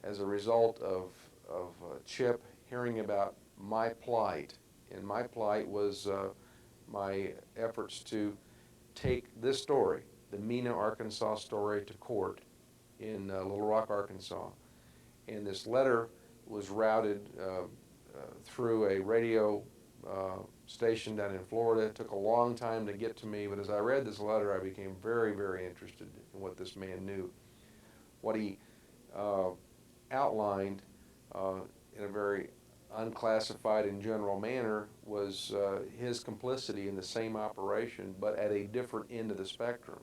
as a result of Chip hearing about my plight. And my plight was my efforts to take this story, the Mena, Arkansas story, to court in Little Rock, Arkansas. And this letter was routed through a radio station down in Florida. It took a long time to get to me, but as I read this letter, I became very, very interested in what this man knew. What he outlined in a very unclassified and general manner was his complicity in the same operation, but at a different end of the spectrum.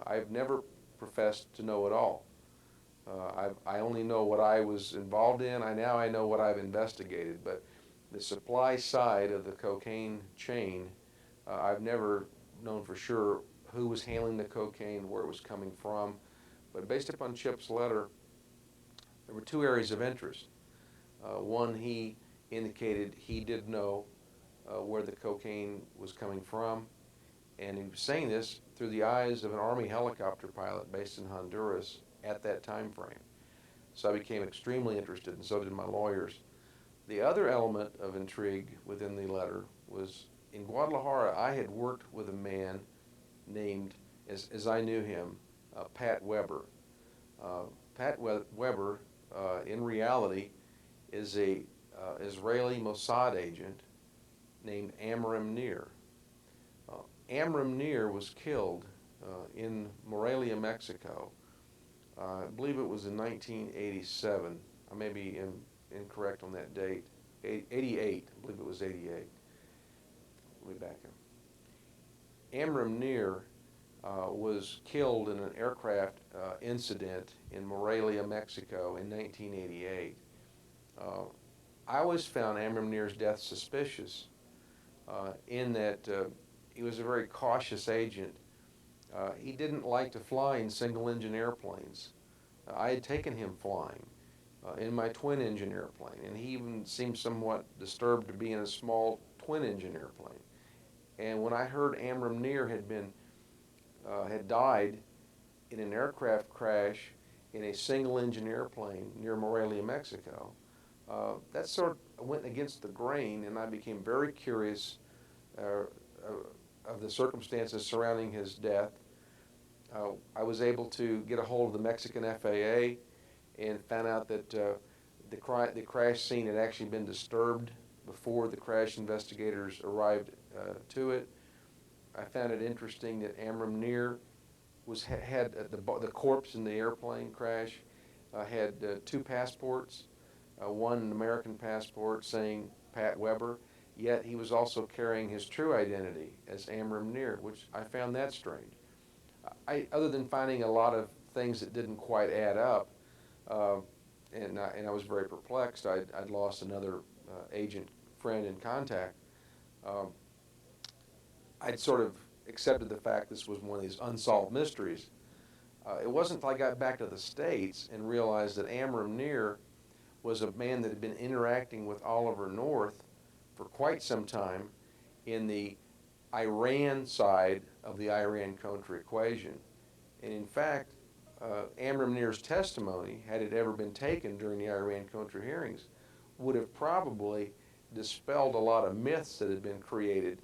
I've never professed to know it all. I only know what I was involved in. Now I know what I've investigated, but the supply side of the cocaine chain, I've never known for sure who was handling the cocaine, where it was coming from. But based upon Chip's letter, there were 2 areas of interest. One, he indicated he did know where the cocaine was coming from, and he was saying this through the eyes of an Army helicopter pilot based in Honduras at that time frame. So I became extremely interested, and so did my lawyers. The other element of intrigue within the letter was in Guadalajara, I had worked with a man named, as I knew him, Pat Weber. Pat Weber, in reality, is a Israeli Mossad agent named Amram Nir. Amram Nir was killed in Morelia, Mexico. I believe it was in 1987. I may be incorrect on that date. 88, I believe it was 88. Let me back up. Amram Nir was killed in an aircraft incident in Morelia, Mexico in 1988. I always found Amram Nir's death suspicious in that he was a very cautious agent. He didn't like to fly in single-engine airplanes. I had taken him flying in my twin-engine airplane, and he even seemed somewhat disturbed to be in a small twin-engine airplane. And when I heard Amram Neer had died in an aircraft crash in a single-engine airplane near Morelia, Mexico, that sort of went against the grain, and I became very curious of the circumstances surrounding his death. I was able to get a hold of the Mexican FAA and found out that the crash scene had actually been disturbed before the crash investigators arrived to it. I found it interesting that Amram Neer had the corpse in the airplane crash had two passports, one an American passport saying Pat Weber, yet he was also carrying his true identity as Amram Neer, which I found that strange. Other than finding a lot of things that didn't quite add up, uh, and I was very perplexed. I'd lost another agent friend in contact. Um, I'd sort of accepted the fact this was one of these unsolved mysteries. It wasn't until I got back to the States and realized that Amram Neer was a man that had been interacting with Oliver North for quite some time in the Iran side of the Iran-Contra equation. And in fact, Amram Neer's testimony, had it ever been taken during the Iran-Contra hearings, would have probably dispelled a lot of myths that had been created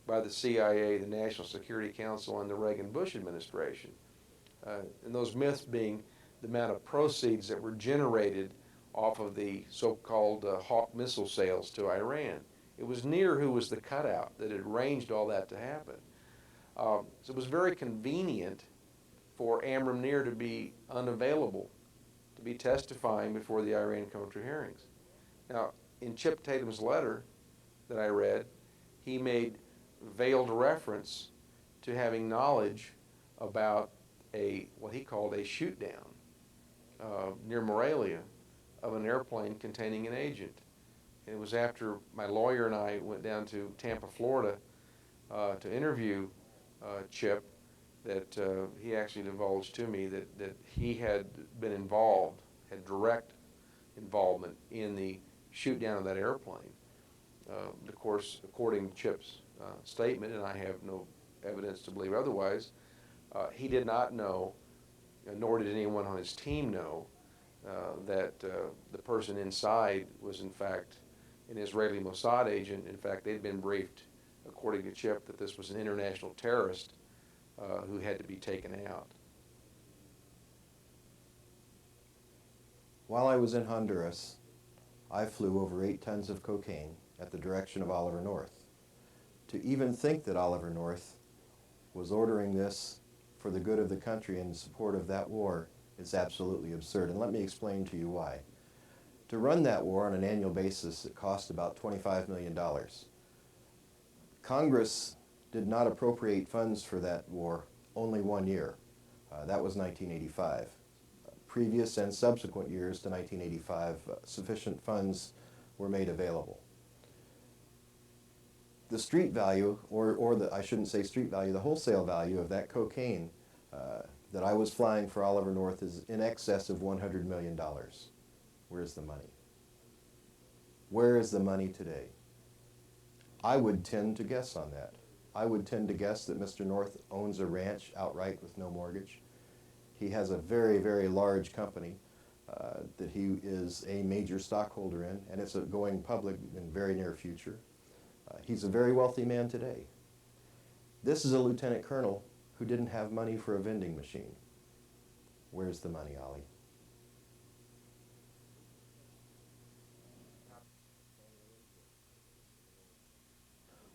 by the CIA, the National Security Council, and the Reagan-Bush administration. And those myths being the amount of proceeds that were generated off of the so-called Hawk missile sales to Iran. It was Neer who was the cutout that had arranged all that to happen. So it was very convenient for Amram Neer to be unavailable, to be testifying before the Iran-Contra hearings. Now, in Chip Tatum's letter that I read, he made veiled reference to having knowledge about what he called a shoot down near Morelia of an airplane containing an agent. And it was after my lawyer and I went down to Tampa, Florida to interview Chip that he actually divulged to me that he had been involved, had direct involvement in the shoot down of that airplane. Of course, according to Chip's statement, and I have no evidence to believe otherwise, he did not know, nor did anyone on his team know, that the person inside was in fact an Israeli Mossad agent. In fact, they'd been briefed, according to Chip, that this was an international terrorist who had to be taken out. While I was in Honduras, I flew over 8 tons of cocaine at the direction of Oliver North. To even think that Oliver North was ordering this for the good of the country and in support of that war is absolutely absurd. And let me explain to you why. To run that war on an annual basis, it cost about $25 million. Congress did not appropriate funds for that war only 1 year. That was 1985. Previous and subsequent years to 1985, sufficient funds were made available. The street value, I shouldn't say street value, the wholesale value of that cocaine that I was flying for Oliver North is in excess of $100 million. Where's the money? Where is the money today? I would tend to guess on that. I would tend to guess that Mr. North owns a ranch outright with no mortgage. He has a very, very large company that he is a major stockholder in, and it's going public in the very near future. He's a very wealthy man today. This is a lieutenant colonel who didn't have money for a vending machine. Where's the money, Ollie?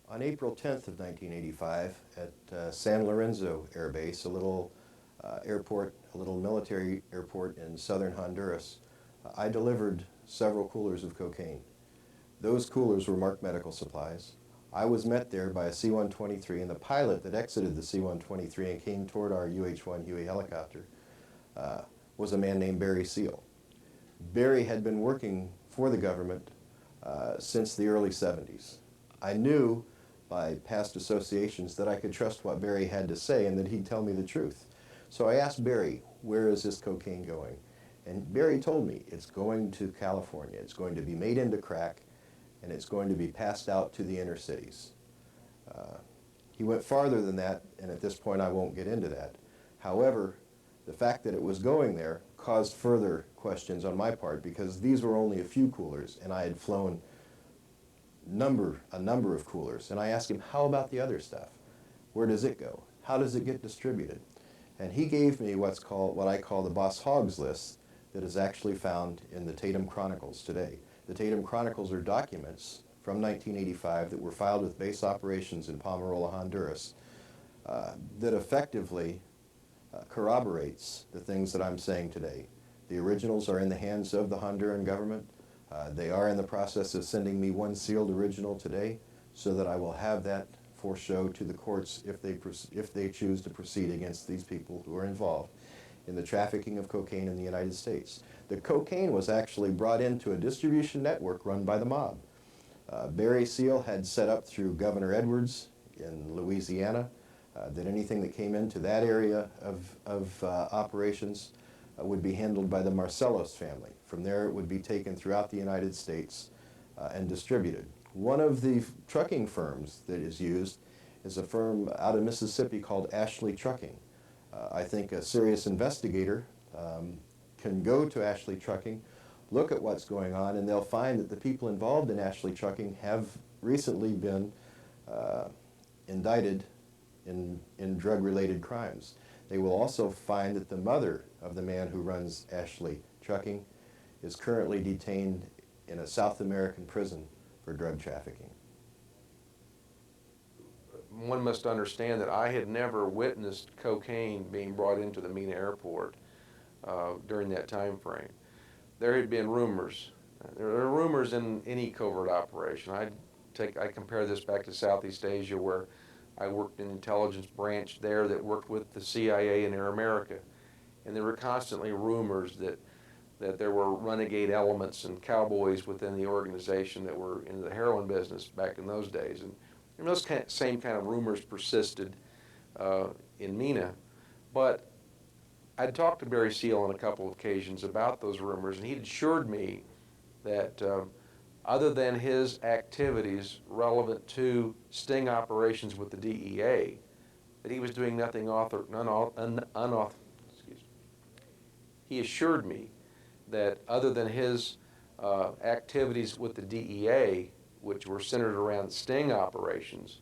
On April 10th of 1985, at San Lorenzo Air Base, a little airport, a little military airport in southern Honduras, I delivered several coolers of cocaine. Those coolers were marked medical supplies. I was met there by a C-123, and the pilot that exited the C-123 and came toward our UH-1 Huey helicopter was a man named Barry Seal. Barry had been working for the government since the early 70s. I knew by past associations that I could trust what Barry had to say and that he'd tell me the truth. So I asked Barry, where is this cocaine going? And Barry told me, it's going to California. It's going to be made into crack, and it's going to be passed out to the inner cities. He went farther than that, and at this point I won't get into that. However, the fact that it was going there caused further questions on my part, because these were only a few coolers, and I had flown a number of coolers. And I asked him, how about the other stuff? Where does it go? How does it get distributed? And he gave me what I call the Boss Hogs list that is actually found in the Tatum Chronicles today. The Tatum Chronicles are documents from 1985 that were filed with base operations in Pomarola, Honduras, that effectively corroborates the things that I'm saying today. The originals are in the hands of the Honduran government. They are in the process of sending me one sealed original today, so that I will have that for show to the courts if they choose to proceed against these people who are involved in the trafficking of cocaine in the United States. The cocaine was actually brought into a distribution network run by the mob. Barry Seal had set up through Governor Edwards in Louisiana that anything that came into that area of operations would be handled by the Marcellos family. From there, it would be taken throughout the United States and distributed. One of the trucking firms that is used is a firm out of Mississippi called Ashley Trucking. I think a serious investigator can go to Ashley Trucking, look at what's going on, and they'll find that the people involved in Ashley Trucking have recently been indicted in drug-related crimes. They will also find that the mother of the man who runs Ashley Trucking is currently detained in a South American prison for drug trafficking. One must understand that I had never witnessed cocaine being brought into the Mena airport during that time frame. There had been rumors. There are rumors in any covert operation. I compare this back to Southeast Asia, where I worked in the intelligence branch there that worked with the CIA in Air America. And there were constantly rumors that there were renegade elements and cowboys within the organization that were in the heroin business back in those days. And those same kind of rumors persisted in Mena. But I'd talked to Barry Seal on a couple of occasions about those rumors, and he'd assured me that other than his activities relevant to sting operations with the DEA, that he was doing nothing unauthorized. He assured me that other than his activities with the DEA, which were centered around sting operations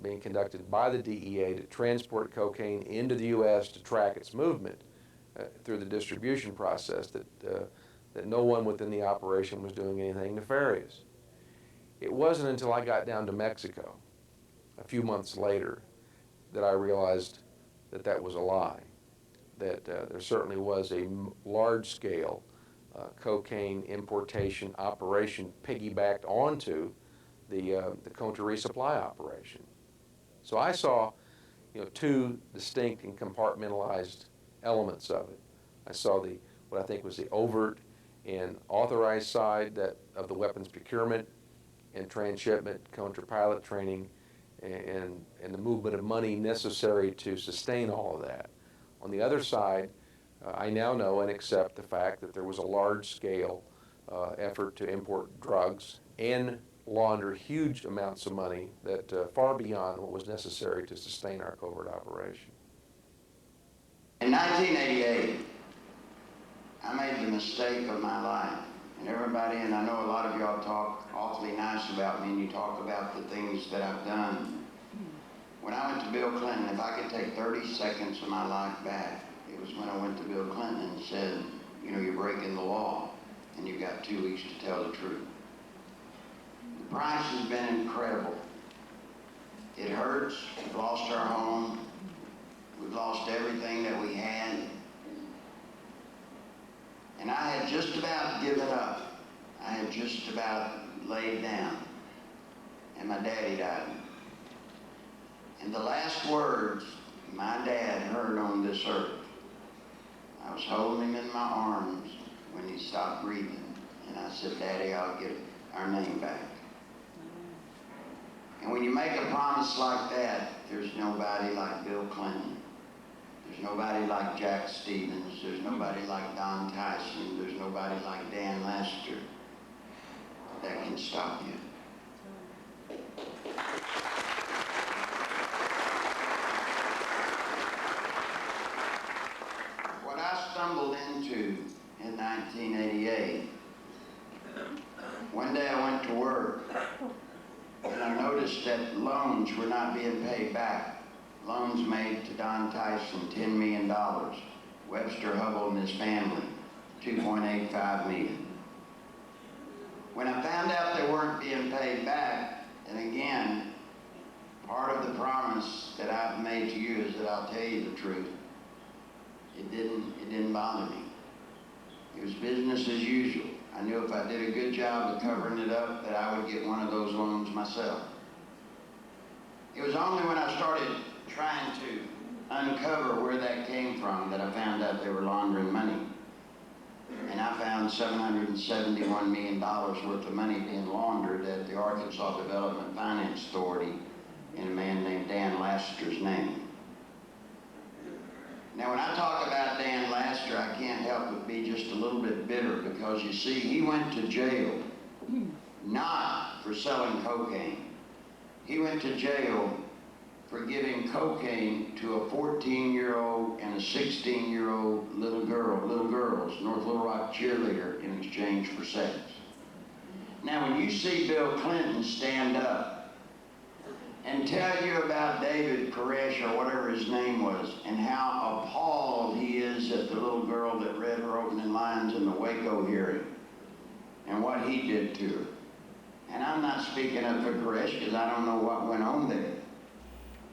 being conducted by the DEA to transport cocaine into the U.S. to track its movement through the distribution process, that no one within the operation was doing anything nefarious. It wasn't until I got down to Mexico a few months later that I realized that that was a lie, that there certainly was a large-scale cocaine importation operation piggybacked onto the Contra resupply operation. So I saw, two distinct and compartmentalized elements of it. I saw what I think was the overt and authorized side of the weapons procurement and transshipment, Contra pilot training, and the movement of money necessary to sustain all of that. On the other side, I now know and accept the fact that there was a large-scale effort to import drugs and launder huge amounts of money that far beyond what was necessary to sustain our covert operation. In 1988, I made the mistake of my life. And everybody, and I know a lot of y'all talk awfully nice about me, and you talk about the things that I've done. When I went to Bill Clinton, if I could take 30 seconds of my life back, it was when I went to Bill Clinton and said, you're breaking the law, and you've got 2 weeks to tell the truth. The price has been incredible. It hurts. We've lost our home. We've lost everything that we had. And I had just about given up. I had just about laid down. And my daddy died. And the last words my dad heard on this earth, I was holding him in my arms when he stopped breathing. And I said, Daddy, I'll get our name back. And when you make a promise like that, there's nobody like Bill Clinton. There's nobody like Jack Stevens. There's nobody like Don Tyson. There's nobody like Dan Lester that can stop you. What I stumbled into in 1988, one day I went to work and I noticed that loans were not being paid back. Loans made to Don Tyson, $10 million. Webster Hubble and his family, $2.85 million. When I found out they weren't being paid back, and again, part of the promise that I've made to you is that I'll tell you the truth. It didn't bother me. It was business as usual. I knew if I did a good job of covering it up that I would get one of those loans myself. It was only when I started trying to uncover where that came from that I found out they were laundering money. And I found $771 million worth of money being laundered at the Arkansas Development Finance Authority in a man named Dan Laster's name. Now, when I talk about Dan Laster, I can't help but be just a little bit bitter because, you see, he went to jail not for selling cocaine. He went to jail for giving cocaine to a 14-year-old and a 16-year-old little girls, North Little Rock cheerleader, in exchange for sex. Now, when you see Bill Clinton stand up and tell you about David Koresh, or whatever his name was, and how appalled he is at the little girl that read her opening lines in the Waco hearing, and what he did to her. And I'm not speaking up for Koresh because I don't know what went on there.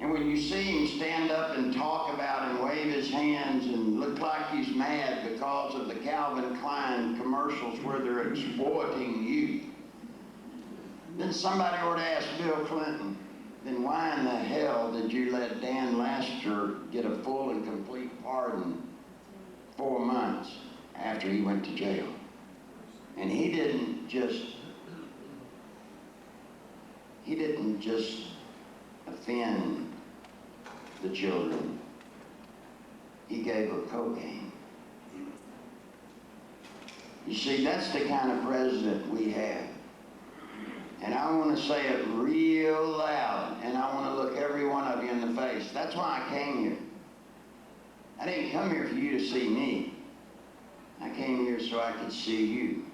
And when you see him stand up and talk about and wave his hands and look like he's mad because of the Calvin Klein commercials where they're exploiting youth, then somebody ought to ask Bill Clinton, then why in the hell did you let Dan Laster get a full and complete pardon 4 months after he went to jail? And he didn't just offend the children. He gave her cocaine. You see, that's the kind of president we have. And I want to say it real loud, and I want to look every one of you in the face. That's why I came here. I didn't come here for you to see me. I came here so I could see you.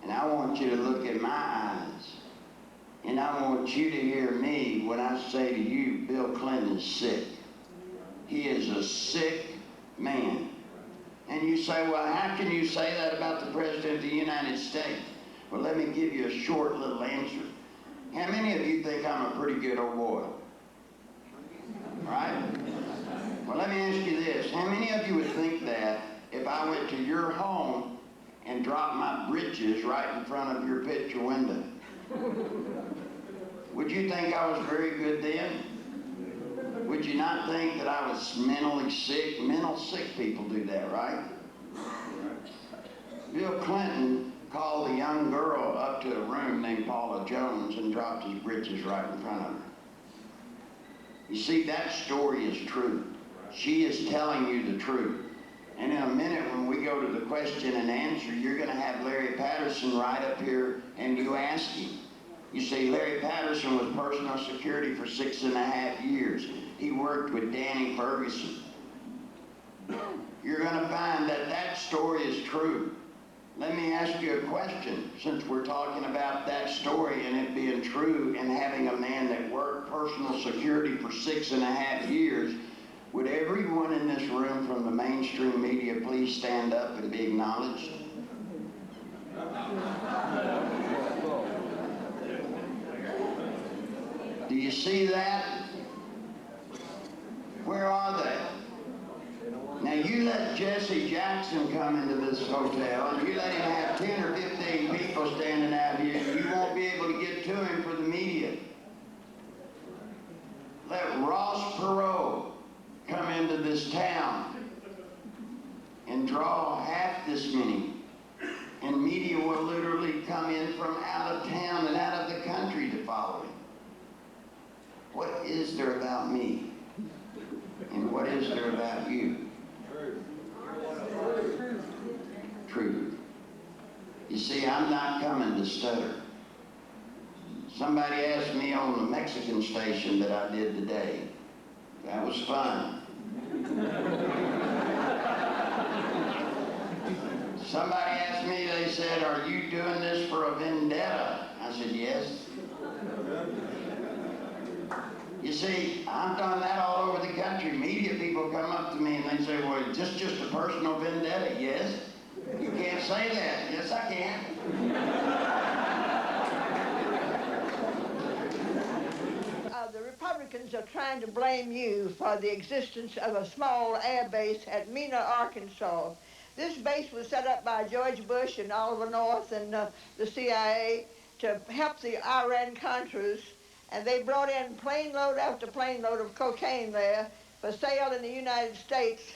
And I want you to look in my eyes. And I want you to hear me when I say to you, Bill Clinton is sick. He is a sick man. And you say, well, how can you say that about the President of the United States? Well, let me give you a short little answer. How many of you think I'm a pretty good old boy? Right? Well, let me ask you this. How many of you would think that if I went to your home and dropped my britches right in front of your picture window? Would you think I was very good then? Would you not think that I was mentally sick? Mental sick people do that, right? Bill Clinton called a young girl up to a room named Paula Jones and dropped his britches right in front of her. You see, that story is true. She is telling you the truth. And in a minute, when we go to the question and answer, you're going to have Larry Patterson right up here and you ask him. You see, Larry Patterson was personal security for 6.5 years. He worked with Danny Ferguson. You're going to find that that story is true. Let me ask you a question, since we're talking about that story and it being true and having a man that worked personal security for 6.5 years, would everyone in this room from the mainstream media please stand up and be acknowledged? Do you see that? Where are they? Now you let Jesse Jackson come into this hotel and you let him have 10 or 15 people standing out here and you won't be able to get to him for the media. Let Ross Perot come into this town and draw half this many, and media will literally come in from out of town and out of the country to follow him. what is there about me? And what is there about you? Truth. You see, I'm not coming to stutter. Somebody asked me on the Mexican station that I did today. That was fun. Somebody asked me, they said, "Are you doing this for a vendetta?" I said, "Yes." You see, I've done that all over the country. Media people come up to me and they say, "Well, just a personal vendetta." Yes? You can't say that. Yes, I can. The Republicans are trying to blame you for the existence of a small air base at Mena, Arkansas. This base was set up by George Bush and Oliver North and the CIA to help the Iran-Contras, and they brought in plane load after plane load of cocaine there for sale in the United States.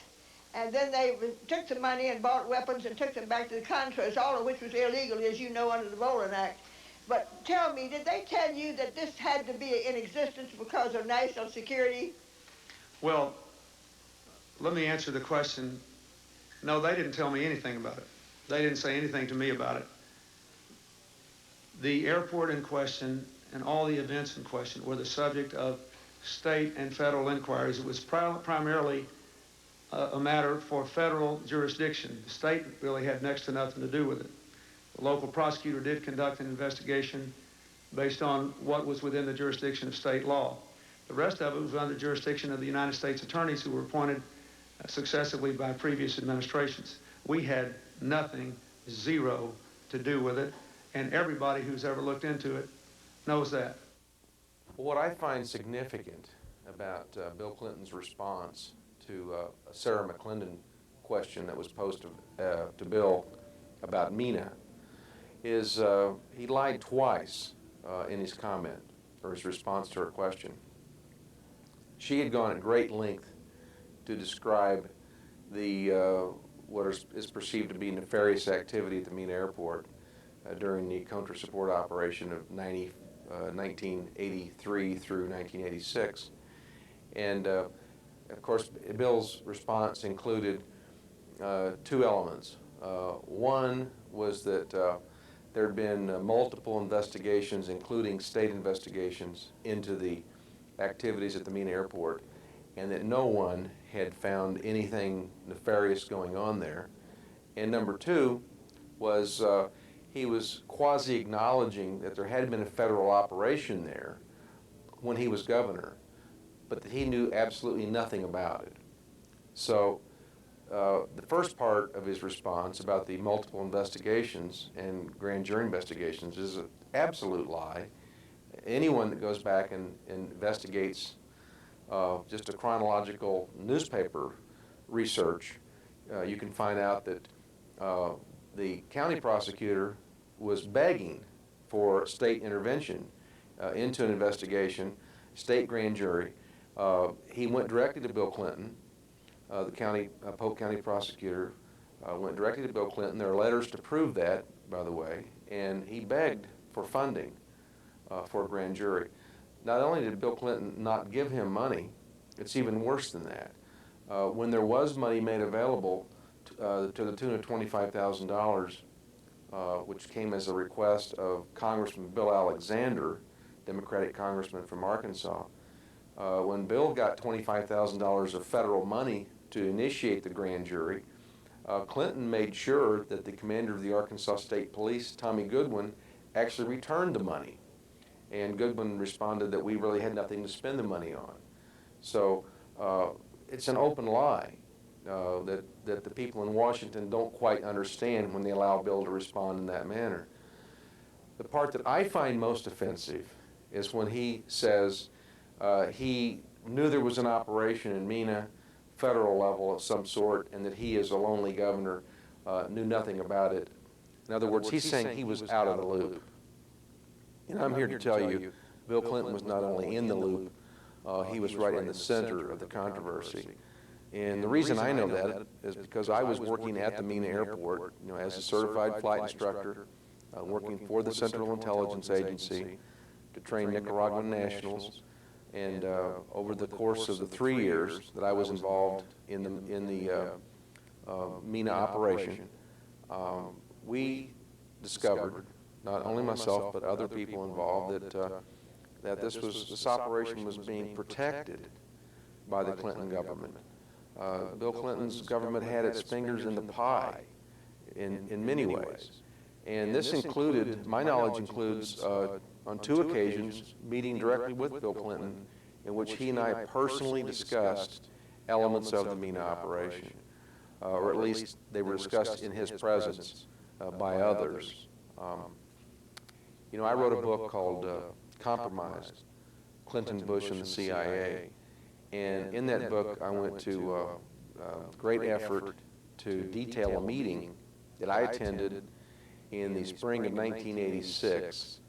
And then they took the money and bought weapons and took them back to the Contras, all of which was illegal, as you know, under the Bolin Act. But tell me, did they tell you that this had to be in existence because of national security? Well, let me answer the question. No, they didn't tell me anything about it. They didn't say anything to me about it. The airport in question and all the events in question were the subject of state and federal inquiries. It was primarily a matter for federal jurisdiction. The state really had next to nothing to do with it. The local prosecutor did conduct an investigation based on what was within the jurisdiction of state law. The rest of it was under the jurisdiction of the United States attorneys who were appointed successively by previous administrations. We had nothing, zero, to do with it, and everybody who's ever looked into it knows that. What I find significant about Bill Clinton's response to a Sarah McClendon question that was posed to Bill about Mena is he lied twice in his comment, or his response to her question. She had gone at great length to describe the what is perceived to be nefarious activity at the Mena airport during the Contra-Support operation of 1983 through 1986. And of course, Bill's response included two elements. One was that there had been multiple investigations, including state investigations, into the activities at the Mena airport, and that no one had found anything nefarious going on there. And number two was he was quasi-acknowledging that there had been a federal operation there when he was governor, but that he knew absolutely nothing about it. So the first part of his response about the multiple investigations and grand jury investigations is an absolute lie. Anyone that goes back and investigates just a chronological newspaper research, you can find out that the county prosecutor was begging for state intervention into an investigation, state grand jury. He went directly to Bill Clinton. The Polk County prosecutor went directly to Bill Clinton. There are letters to prove that, by the way, and he begged for funding for a grand jury. Not only did Bill Clinton not give him money, it's even worse than that. When there was money made available to the tune of $25,000, which came as a request of Congressman Bill Alexander, Democratic congressman from Arkansas, when Bill got $25,000 of federal money to initiate the grand jury, Clinton made sure that the commander of the Arkansas State Police, Tommy Goodwin, actually returned the money. And Goodwin responded that we really had nothing to spend the money on. So it's an open lie that the people in Washington don't quite understand when they allow Bill to respond in that manner. The part that I find most offensive is when he says he knew there was an operation in Mena, federal level of some sort, and that he, as a lonely governor, knew nothing about it. In other words, he's saying he was out of the loop. And I'm here to tell you, Bill Clinton was not only in the loop, he was right in the center of the controversy. And the reason I know that is because I was working at the Mena airport, as a certified flight instructor, working for the Central Intelligence Agency to train Nicaraguan nationals And over the course of the 3 years that I was involved in the Mena operation, we discovered, not only myself but other people involved, that this operation was being protected by the Clinton government. Bill Clinton's government had its fingers in the pie in many ways. And this included, my knowledge includes, on 2 occasions, meeting directly with Bill Clinton in which he and I personally discussed elements of the Mena operation, or at least they were discussed in his presence by others. You know, I wrote a book called Compromised, Clinton, Bush, and the CIA. And in that book, I went to great effort to detail a meeting that I attended in the spring of 1986,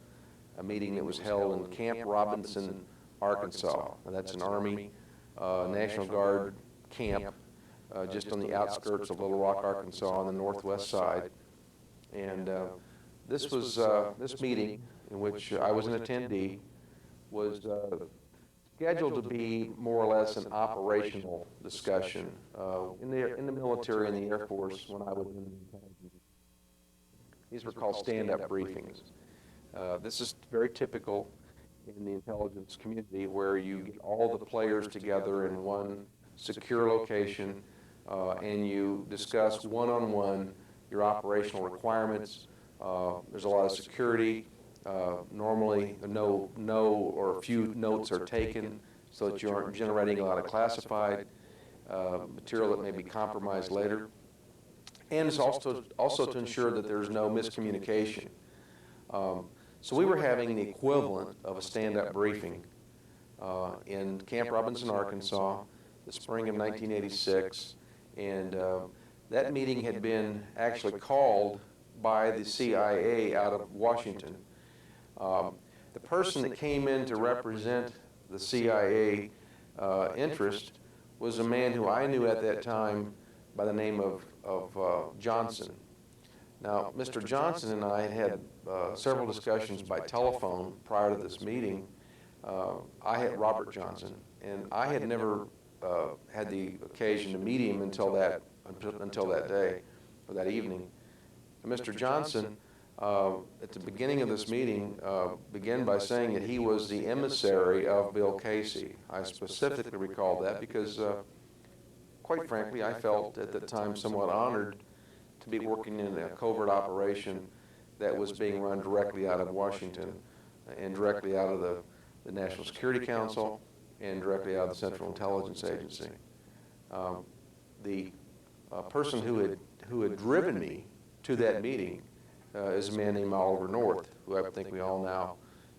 a meeting that was held in Camp Robinson, Arkansas. Now, that's an Army National Guard camp just on the outskirts of Little Rock, Arkansas, on the northwest side. And this meeting, in which I was an attendee, was scheduled to be more or less an operational discussion in the military and the Air Force when I was in the intelligence. These were called stand-up briefings. This is very typical in the intelligence community, where you get all the players together in one secure location and you discuss one-on-one your operational requirements. There's a lot of security. Normally, no or a few notes are taken so that you aren't generating a lot of classified material that may be compromised later. And it's also to ensure that there's no miscommunication. So we were having the equivalent of a stand-up briefing in Camp Robinson, Arkansas, the spring of 1986, and that meeting had been actually called by the CIA out of Washington. The person that came in to represent the CIA interest was a man who I knew at that time by the name of Johnson. Now, Mr. Johnson and I had several discussions by telephone prior to this meeting. I had Robert Johnson, and I had never had the occasion to meet him until that day or that evening. And Mr. Johnson, at the beginning of this meeting, began by saying that he was the emissary of Bill Casey. I specifically recall that because, quite frankly, I felt at the time somewhat honored to be working in a covert operation that was being run directly out of Washington and directly out of the National Security Council and directly out of the Central Intelligence Agency. The person who had driven me to that meeting is a man named Oliver North, who I think we all now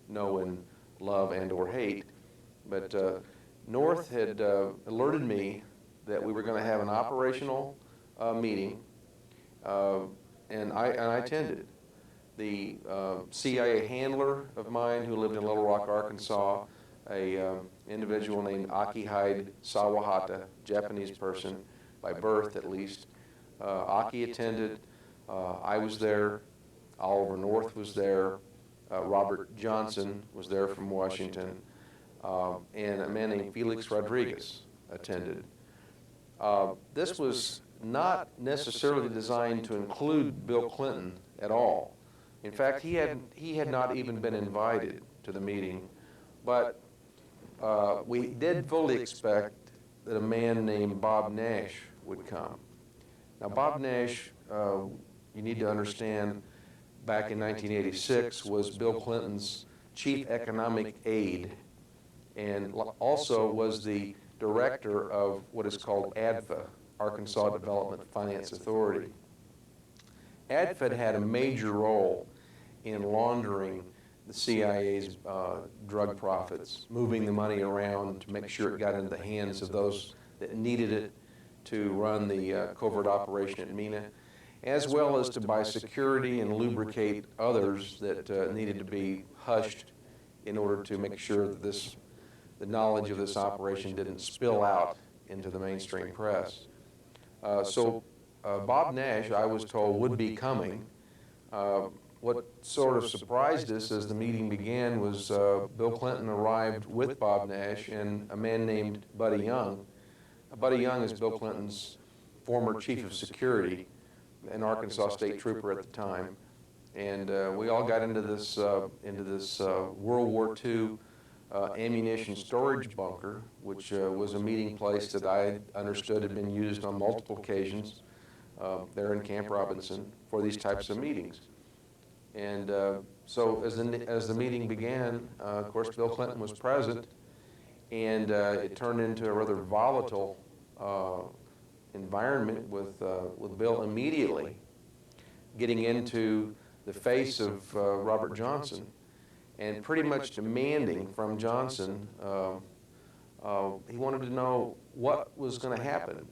know and love and or hate. But North had alerted me that we were going to have an operational meeting, and I attended. The CIA handler of mine who lived in Little Rock, Arkansas, a individual named Akihide Sawahata, Japanese person by birth at least. Aki attended. I was there. Oliver North was there. Robert Johnson was there from Washington. And a man named Felix Rodriguez attended. This was not necessarily designed to include Bill Clinton at all. In fact, he had not even been invited to the meeting, but we did fully expect that a man named Bob Nash would come. Now, Bob Nash, you need to understand, back in 1986 was Bill Clinton's chief economic aide, and also was the director of what is called ADFA, Arkansas Development Finance Authority. ADFA had a major role in laundering the CIA's drug profits, moving the money around to make sure it got into the hands of those that needed it to run the covert operation at Mena, as well as to buy security and lubricate others that needed to be hushed in order to make sure that the knowledge of this operation didn't spill out into the mainstream press. So Bob Nash, I was told, would be coming. What sort of surprised us as the meeting began was Bill Clinton arrived with Bob Nash and a man named Buddy Young. Buddy Young is Bill Clinton's former chief of security, an Arkansas state trooper at the time. And we all got into this World War II ammunition storage bunker, which was a meeting place that I understood had been used on multiple occasions there in Camp Robinson for these types of meetings. And so as the meeting began, of course, Bill Clinton was present, and it turned into a rather volatile environment with Bill immediately getting into the face of Robert Johnson and pretty much demanding from Johnson, he wanted to know what was going to happen,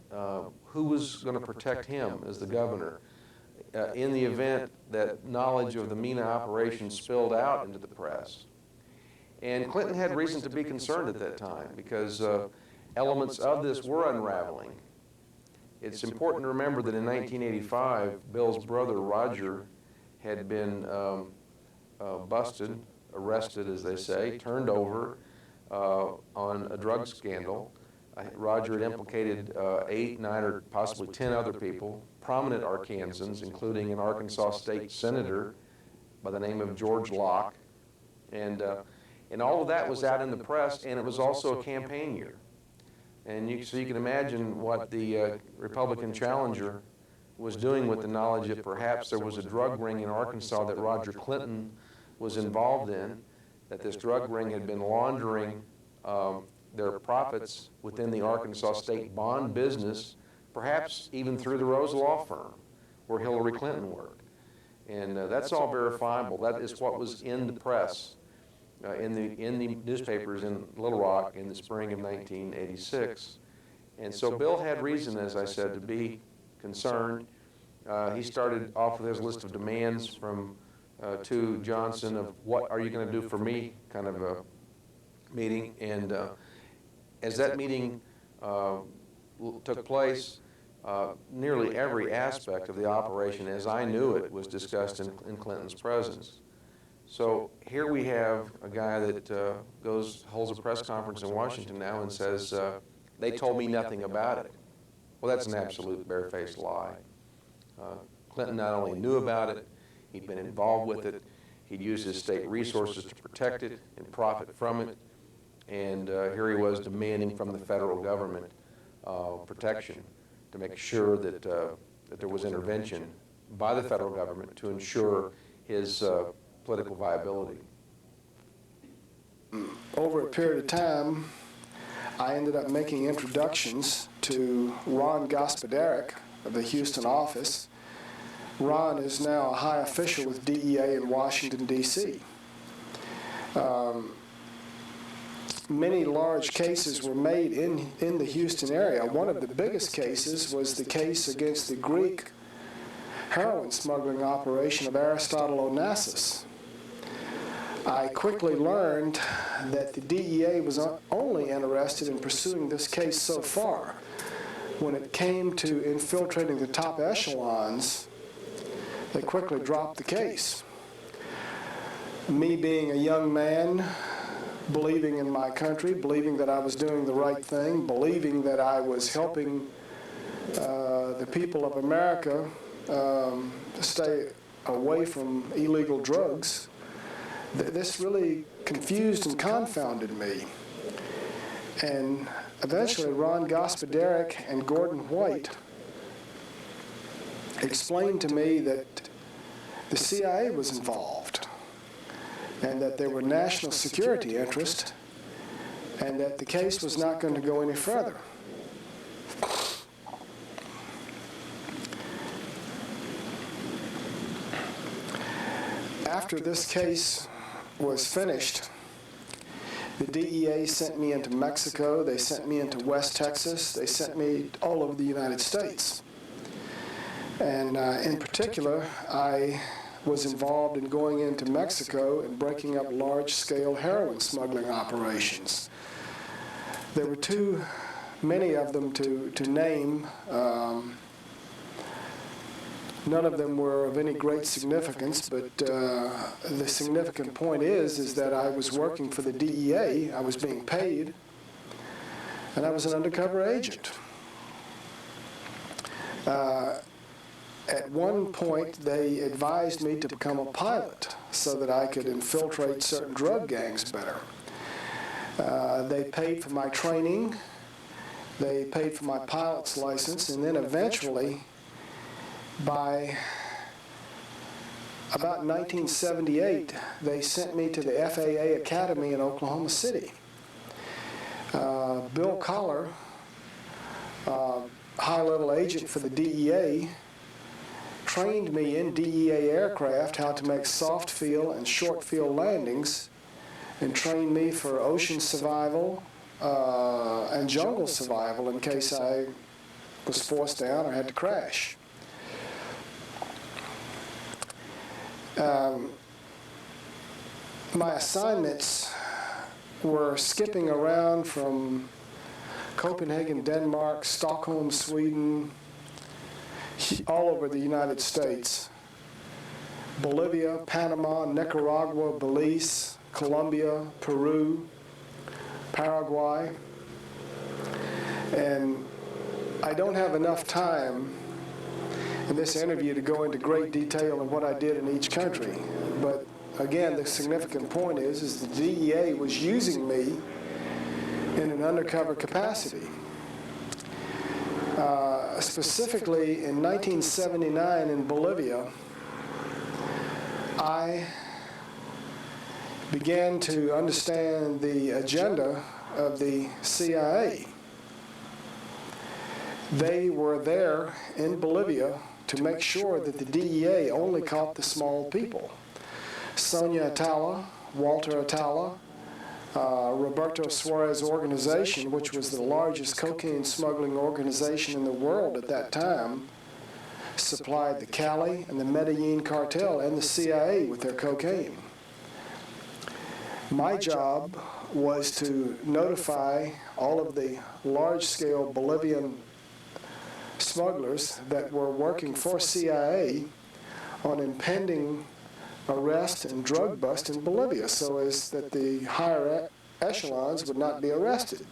who was going to protect him as the governor in the event that knowledge of the Mena operation spilled out into the press. And Clinton had reason to be concerned at that time because elements of this were unraveling. It's important to remember that in 1985, Bill's brother Roger had been busted, arrested as they say, turned over on a drug scandal. Roger had implicated 8, 9, or possibly 10 other people, prominent Arkansans, including an Arkansas state senator by the name of George Locke. And all of that was out in the press, and it was also a campaign year. And so you can imagine what the Republican challenger was doing with the knowledge that perhaps there was a drug ring in Arkansas that Roger Clinton was involved in, that this drug ring had been laundering their profits within the Arkansas state bond business, perhaps even through the Rose Law Firm, where Hillary Clinton worked. And that's all verifiable. That is what was in the press, in the newspapers in Little Rock in the spring of 1986. And so Bill had reason, as I said, to be concerned. He started off with his list of demands from to Johnson of what are you going to do for me kind of a meeting. And as that meeting took place, nearly every aspect of the operation as I knew it was discussed in Clinton's presence. So here we have a guy that holds a press conference in Washington now and says, they told me nothing about it. Well, that's an absolute barefaced lie. Clinton not only knew about it, he'd been involved with it, he'd used his state resources to protect it and profit from it, and here he was demanding from the federal government protection to make sure that, that there was intervention by the federal government to ensure his political viability. Over a period of time, I ended up making introductions to Ron Gospodarek of the Houston office. Ron is now a high official with DEA in Washington, D.C. Many large cases were made in the Houston area. One of the biggest cases was the case against the Greek heroin smuggling operation of Aristotle Onassis. I quickly learned that the DEA was only interested in pursuing this case so far. When it came to infiltrating the top echelons, they quickly dropped the case. Me being a young man, believing in my country, believing that I was doing the right thing, believing that I was helping the people of America stay away from illegal drugs, this really confused and confounded me. And eventually Ron Gospodarek and Gordon White explained to me that the CIA was involved and that there were national security interests and that the case was not going to go any further. After this case was finished, the DEA sent me into Mexico, they sent me into West Texas, they sent me all over the United States. And in particular, I was involved in going into Mexico and breaking up large-scale heroin smuggling operations. There were too many of them to name. None of them were of any great significance, but the significant point is that I was working for the DEA, I was being paid, and I was an undercover agent. At one point, they advised me to become a pilot so that I could infiltrate certain drug gangs better. They paid for my training, they paid for my pilot's license, and then eventually, by about 1978, they sent me to the FAA Academy in Oklahoma City. Bill Collar, high-level agent for the DEA, trained me in DEA aircraft how to make soft field and short field landings, and trained me for ocean survival and jungle survival in case I was forced down or had to crash. My assignments were skipping around from Copenhagen, Denmark, Stockholm, Sweden, all over the United States, Bolivia, Panama, Nicaragua, Belize, Colombia, Peru, Paraguay. And I don't have enough time in this interview to go into great detail of what I did in each country. But again, the significant point is the DEA was using me in an undercover capacity. Specifically in 1979 in Bolivia, I began to understand the agenda of the CIA. They were there in Bolivia to make sure that the DEA only caught the small people. Sonia Atala, Walter Atala, Roberto Suarez organization, which was the largest cocaine smuggling organization in the world at that time, supplied the Cali and the Medellin cartel and the CIA with their cocaine. My job was to notify all of the large-scale Bolivian smugglers that were working for CIA on impending arrest and drug bust in Bolivia so as that the higher echelons would not be arrested.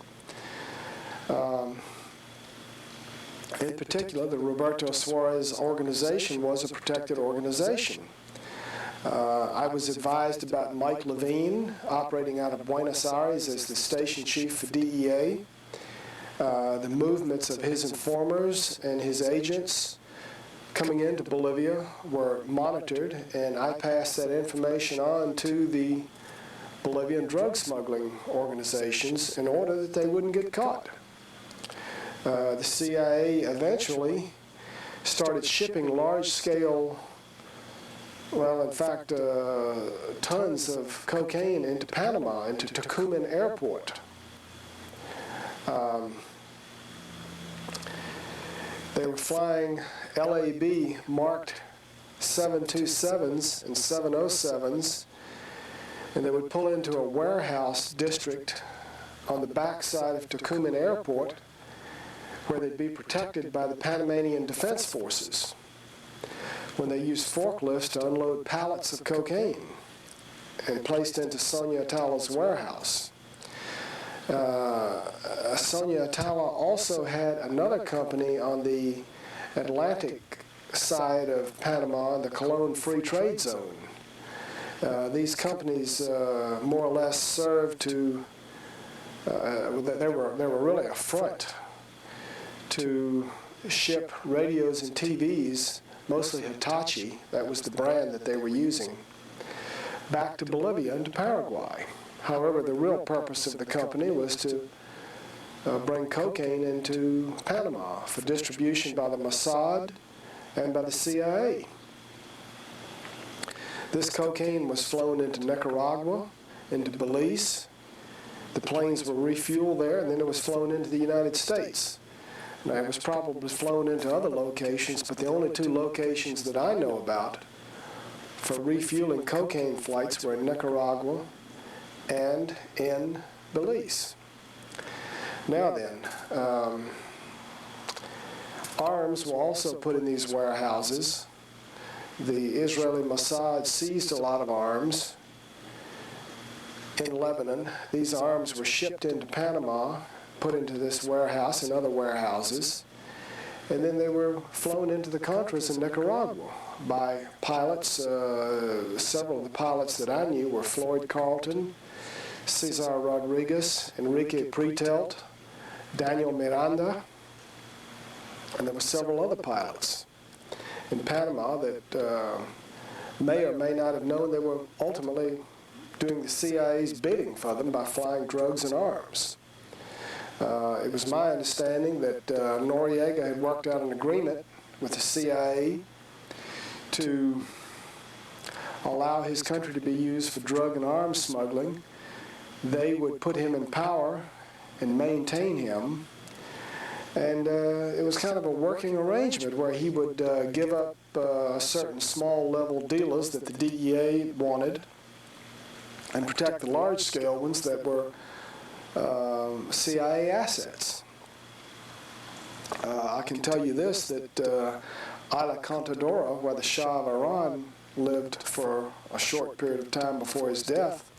In particular, the Roberto Suarez organization was a protected organization. I was advised about Mike Levine operating out of Buenos Aires as the station chief for DEA. The movements of his informers and his agents coming into Bolivia were monitored, and I passed that information on to the Bolivian drug smuggling organizations in order that they wouldn't get caught. The CIA eventually started shipping large-scale, well, in fact, tons of cocaine into Panama, into Tucumán Airport. They were flying LAB marked 727s and 707s, and they would pull into a warehouse district on the backside of Tucumán Airport where they'd be protected by the Panamanian Defense Forces when they used forklifts to unload pallets of cocaine and placed into Sonia Atala's warehouse. Sonia Atala also had another company on the Atlantic side of Panama, the Colón Free Trade Zone. These companies more or less served to, they were really a front to ship radios and TVs, mostly Hitachi, that was the brand that they were using, back to Bolivia and to Paraguay. However, the real purpose of the company was to bring cocaine into Panama for distribution by the Mossad and by the CIA. This cocaine was flown into Nicaragua, into Belize. The planes were refueled there, and then it was flown into the United States. Now, it was probably flown into other locations, but the only two locations that I know about for refueling cocaine flights were in Nicaragua and in Belize. Now then, arms were also put in these warehouses the Israeli Mossad seized a lot of arms in Lebanon. These arms were shipped into Panama, put into this warehouse and other warehouses, and then they were flown into the Contras in Nicaragua by pilots. Several of the pilots that I knew were Floyd Carlton, Cesar Rodriguez, Enrique Pretelt, Daniel Miranda, and there were several other pilots in Panama that may or may not have known they were ultimately doing the CIA's bidding for them by flying drugs and arms. It was my understanding that Noriega had worked out an agreement with the CIA to allow his country to be used for drug and arms smuggling. They would put him in power and maintain him. And it was kind of a working arrangement where he would give up certain small-level dealers that the DEA wanted and protect the large-scale ones that were CIA assets. I can tell you this, that Isla Contadora, where the Shah of Iran lived for a short period of time before his death,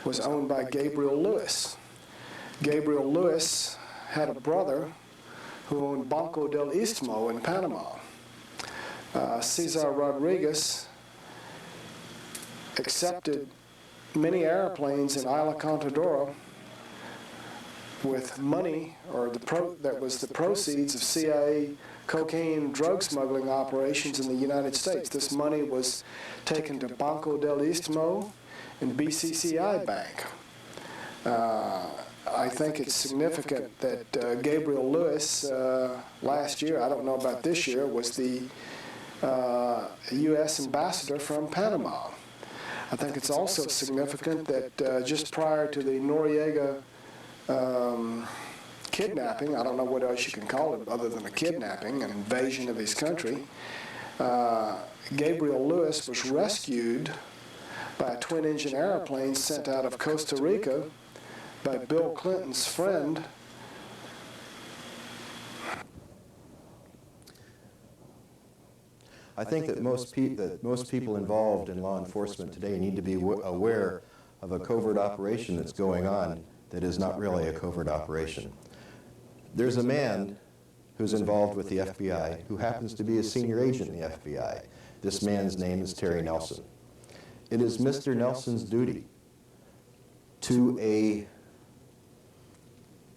was owned by Gabriel Lewis. Gabriel Lewis had a brother who owned Banco del Istmo in Panama. Cesar Rodriguez accepted many airplanes in Isla Contadora with money, or that was the proceeds of CIA cocaine drug smuggling operations in the United States. This money was taken to Banco del Istmo and BCCI Bank. I think it's significant that Gabriel Lewis last year, I don't know about this year, was the U.S. ambassador from Panama. I think it's also significant that just prior to the Noriega kidnapping, I don't know what else you can call it other than a kidnapping, an invasion of his country, Gabriel Lewis was rescued by a twin-engine airplane sent out of Costa Rica by Bill Clinton's friend. I think that most people involved in law enforcement today need to be aware of a covert operation that's going on that is not really a covert operation. There's a man who's involved with the FBI who happens to be a senior agent in the FBI. This man's name is Terry Nelson. It is Mr. Nelson's duty to a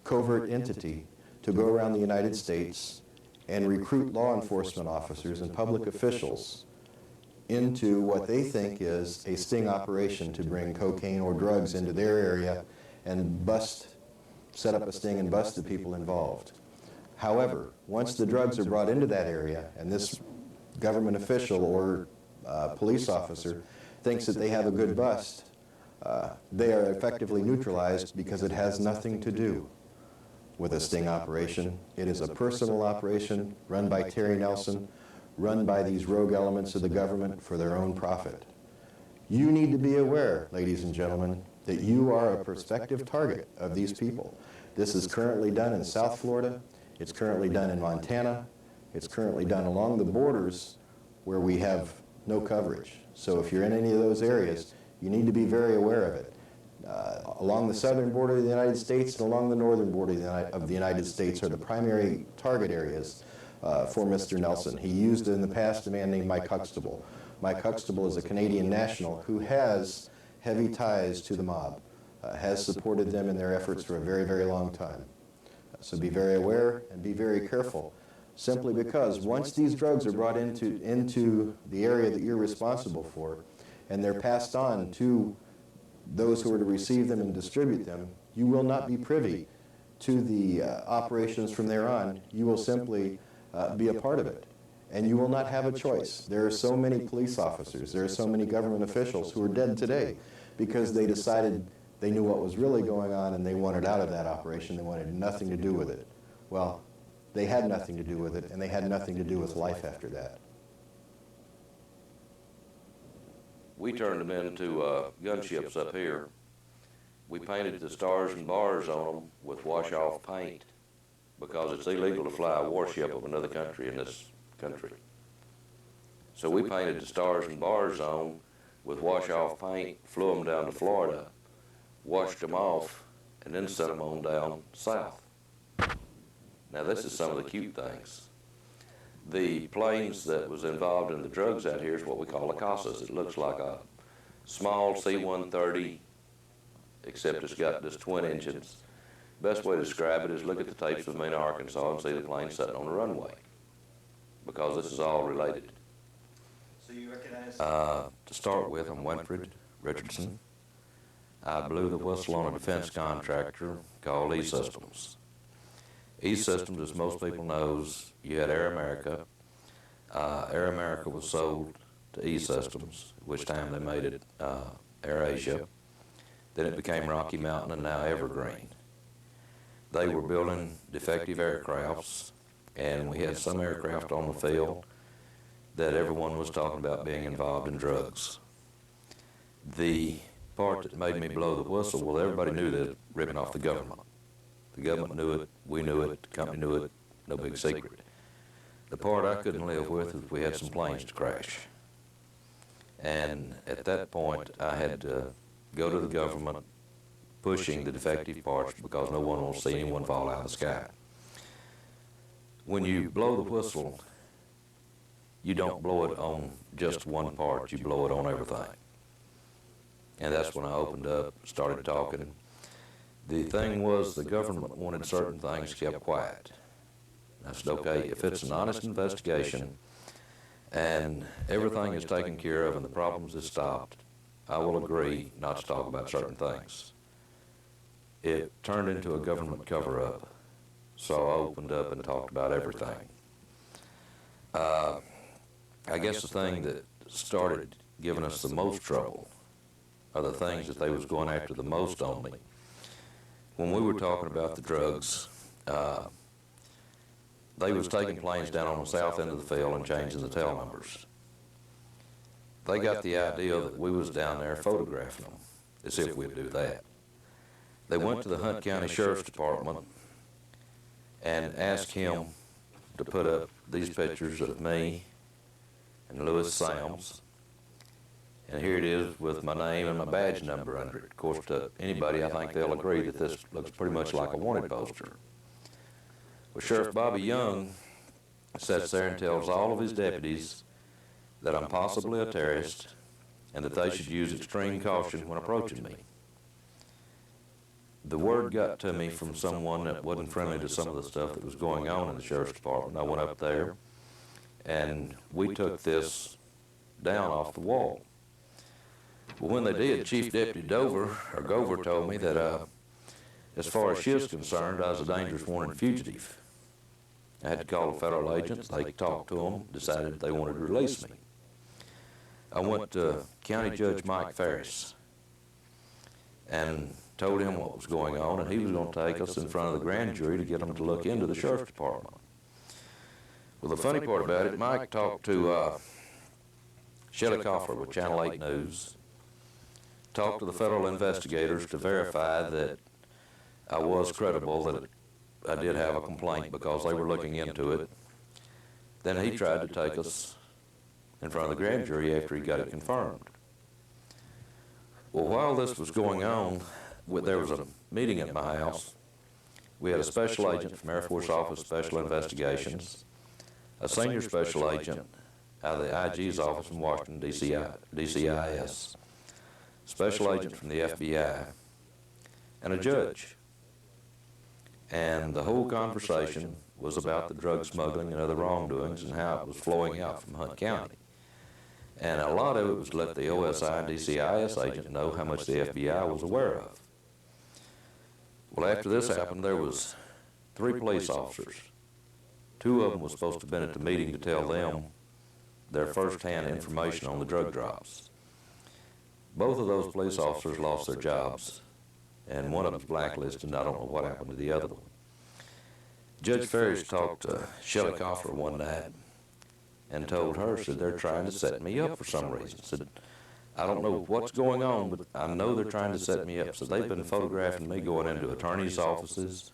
covert entity to go around the United States and recruit law enforcement officers and public officials into what they think is a sting operation to bring cocaine or drugs into their area and set up a sting and bust the people involved. However, once the drugs are brought into that area and this government official or police officer thinks that they have a good bust, they are effectively neutralized because it has nothing to do with a sting operation. It is a personal operation run by Terry Nelson, run by these rogue elements of the government for their own profit. You need to be aware, ladies and gentlemen, that you are a prospective target of these people. This is currently done in South Florida. It's currently done in Montana. It's currently done along the borders where we have no coverage. So if you're in any of those areas, you need to be very aware of it. Along the southern border of the United States and along the northern border of the United States are the primary target areas for Mr. Nelson. He used in the past a man named Mike Huxtable. Mike Huxtable is a Canadian national who has heavy ties to the mob, has supported them in their efforts for a very, very long time. So be very aware and be very careful, simply because once these drugs are brought into the area that you're responsible for, and they're passed on to those who are to receive them and distribute them, you will not be privy to the operations from there on. You will simply be a part of it, and you will not have a choice. There are so many police officers, there are so many government officials who are dead today because they decided they knew what was really going on and they wanted out of that operation. They wanted nothing to do with it. Well, they had nothing to do with it, and they had nothing to do with life after that. We turned them into gunships up here. We painted the stars and bars on them with wash-off paint because it's illegal to fly a warship of another country in this country. So we painted the stars and bars on with wash-off paint, flew them down to Florida, washed them off, and then sent them on down south. Now this is some of the cute things. The planes that was involved in the drugs out here is what we call a Casas. It looks like a small C-130, except it's got this twin engines. Best way to describe it is look at the tapes of Mena, Arkansas, and see the plane sitting on the runway, because this is all related. So you recognize? To start with, I'm Winfred Richardson. I blew the whistle on a defense contractor called E-Systems. E-Systems, as most people knows, you had Air America. Air America was sold to E-Systems, which time they made it Air Asia. Then it became Rocky Mountain and now Evergreen. They were building defective aircrafts, and we had some aircraft on the field that everyone was talking about being involved in drugs. The part that made me blow the whistle, well, everybody knew that, ripping off the government. The government knew it, we knew it, the company knew it, no big secret. The part I couldn't live with is we had some planes to crash. And at that point, I had to go to the government pushing the defective parts because no one wants to see anyone fall out of the sky. When you blow the whistle, you don't blow it on just one part, you blow it on everything. And that's when I opened up, started talking. The thing was, the government wanted certain things kept quiet. I said, okay, if it's an honest investigation and everything is taken care of and the problems is stopped, I will agree not to talk about certain things. It turned into a government cover-up, so I opened up and talked about everything. I guess the thing that started giving us the most trouble are the things that they was going after the most on me. When we were talking about the drugs, they was taking planes down on the south end of the field and changing the tail numbers. They got the idea that we was down there photographing them, as if we'd do that. They went to the Hunt County Sheriff's Department and asked him to put up these pictures of me and Louis Sams. And here it is with my name and my badge number under it. Of course, to anybody, I think they'll agree that this looks pretty much like a wanted poster. Well, Sheriff Bobby Young sits there and tells all of his deputies that I'm possibly a terrorist and that they should use extreme caution when approaching me. The word got to me from someone that wasn't friendly to some of the stuff that was going on in the Sheriff's Department. I went up there and we took this down off the wall. Well, when they did, Chief Deputy Gover told me that as far as she was concerned, I was a dangerous wanted fugitive. I had to call the federal agents. They talked to them, decided they wanted to release me. I went to County Judge Mike Ferris and told him what was going on, and he was going to take us in front of the grand jury to get them to look into the Sheriff's Department. Well, the funny part about it, Mike talked to Shelley Coffer with Channel 8 News, talked to the federal investigators to verify that I was credible, that I did have a complaint because they were looking into it. Then he tried to take us in front of the grand jury after he got it confirmed. Well, while this was going on, there was a meeting at my house. We had a special agent from Air Force Office Special Investigations, a senior special agent out of the IG's office in Washington, DCIS, special agent from the FBI, and a judge. And the whole conversation was about the drug smuggling and other wrongdoings and how it was flowing out from Hunt County. And a lot of it was to let the OSI and DCIS agent know how much the FBI was aware of. Well, after this happened, there was 3 police officers. 2 of them were supposed to have been at the meeting to tell them their first-hand information on the drug drops. Both of those police officers lost their jobs, and one of them was blacklisted, and I don't know what happened to the other one. Judge Ferris talked to Shelley Coffer one night and told her, said, they're trying to set me up for some reason. Said, I don't know what's going on, but I know they're trying to set me up. So they've been photographing me going into attorneys' offices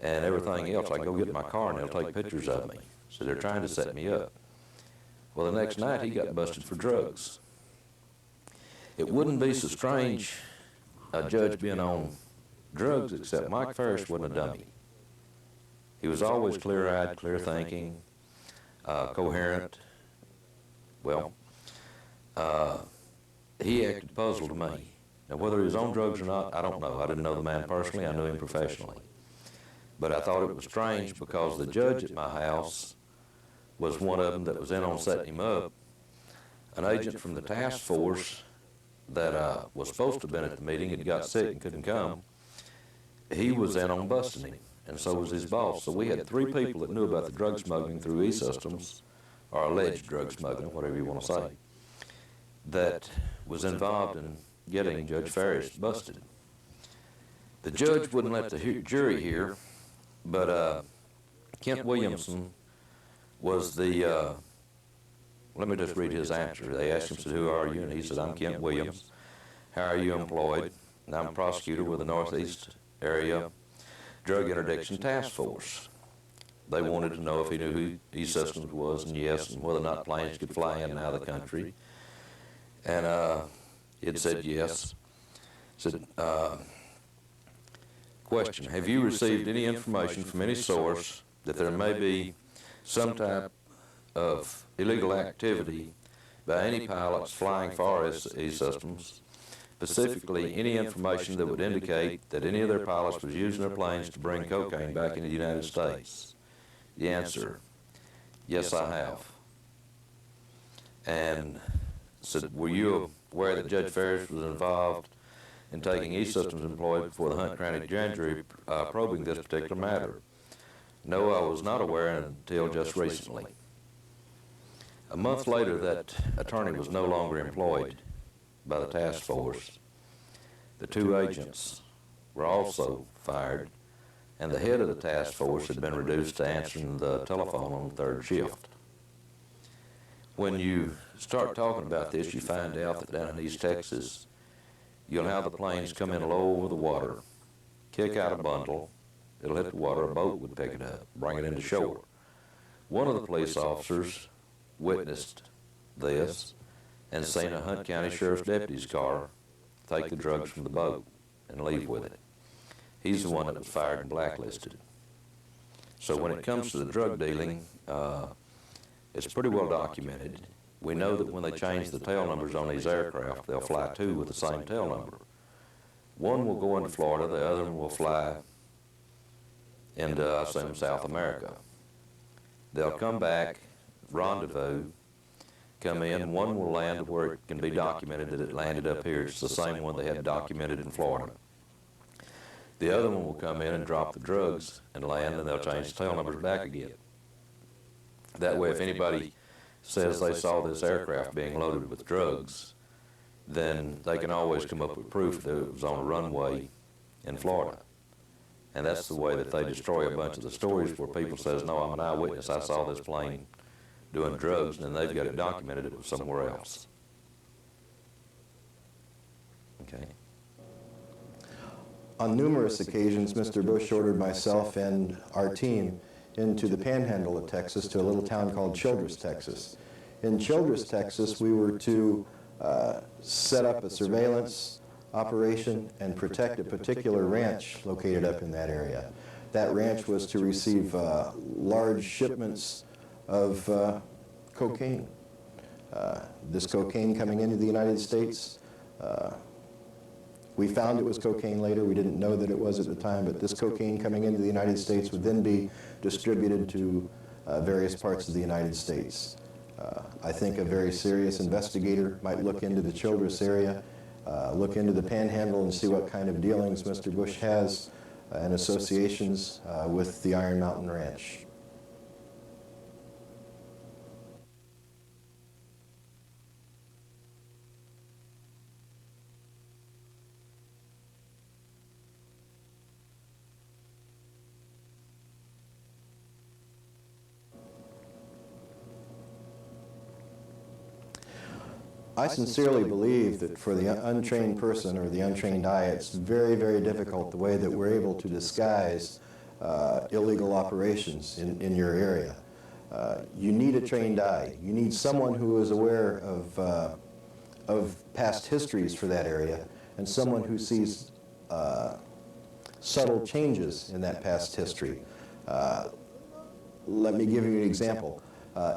and everything else. I go get in my car and they'll take pictures of me. So they're trying to set me up. Well, the next night he got busted for drugs. It wouldn't be so strange a judge being on drugs, except Mike Ferris wasn't a dummy. He was always clear-eyed, clear-thinking, coherent. Well, he acted puzzled to me. Now, whether he was on drugs or not, I don't know. I didn't know the man personally. I knew him professionally. But I thought it was strange because the judge at my house was one of them that was in on setting him up. An agent from the task force that was supposed to have been at the meeting had got sick and couldn't come. He was in on busting him, and so was his boss. So we had three people that knew about the drug smuggling through E-Systems, or alleged drug smuggling, whatever you want to say, that was involved in getting Judge Ferris busted. The judge wouldn't let the jury hear, but Kent Williamson was the, let me just read his answer. They asked him, said, "Who are you?" And he said, "I'm Kent Williams. How are you employed?" "And I'm a prosecutor with the Northeast Area Drug Interdiction Task Force." They wanted to know if he knew who E-Systems was, and yes, and whether or not planes could fly in and out of the country. And it said yes. Said, question, have you received any information from any source that there may be some type of illegal activity by any pilots flying for E-Systems, specifically any information that would indicate that any of their pilots was using their planes to bring cocaine back into the United States? The answer, yes, I have. And said, were you aware that Judge Ferris was involved in taking E-Systems employees before the Hunt County Grand Jury probing this particular matter? No, I was not aware until just recently. A month later, that attorney was no longer employed by the task force. The two agents were also fired, and the head of the task force had been reduced to answering the telephone on the third shift. When you start talking about this, you find out that down in East Texas, you'll have the planes come in low over the water, kick out a bundle, it'll hit the water, a boat would pick it up, bring it into shore. One of the police officers witnessed this and seen a Hunt County Sheriff's deputy's car take the drugs from the boat and leave with it. He's the one that was fired and blacklisted. So when it comes to the drug dealing, it's pretty well documented. We know that when they change the tail numbers on these aircraft, they'll fly two with the same tail number. One will go into Florida, the other one will fly into, I assume, South America. They'll come back, rendezvous, come in, one will land where it can be documented that it landed up here. It's the same one they had documented in Florida. The other one will come in and drop the drugs and land, and they'll change the tail numbers back again. That way, if anybody says they saw this aircraft being loaded with drugs, then they can always come up with proof that it was on a runway in Florida. And that's the way that they destroy a bunch of the stories where people says, no, I'm an eyewitness, I saw this plane doing drugs, and then they've got it documented it was somewhere else. Okay. On numerous occasions, Mr. Bush ordered myself and our team into the panhandle of Texas to a little town called Childress, Texas. In Childress, Texas, we were to set up a surveillance operation and protect a particular ranch located up in that area. That ranch was to receive large shipments of cocaine. This cocaine coming into the United States, we found it was cocaine later. We didn't know that it was at the time, but this cocaine coming into the United States would then be distributed to various parts of the United States. I think a very serious investigator might look into the Childress area, look into the Panhandle and see what kind of dealings Mr. Bush has and associations with the Iron Mountain Ranch. I sincerely believe that for the untrained person or the untrained eye, it's very, very difficult the way that we're able to disguise illegal operations in your area. You need a trained eye. You need someone who is aware of past histories for that area, and someone who sees subtle changes in that past history. Let me give you an example.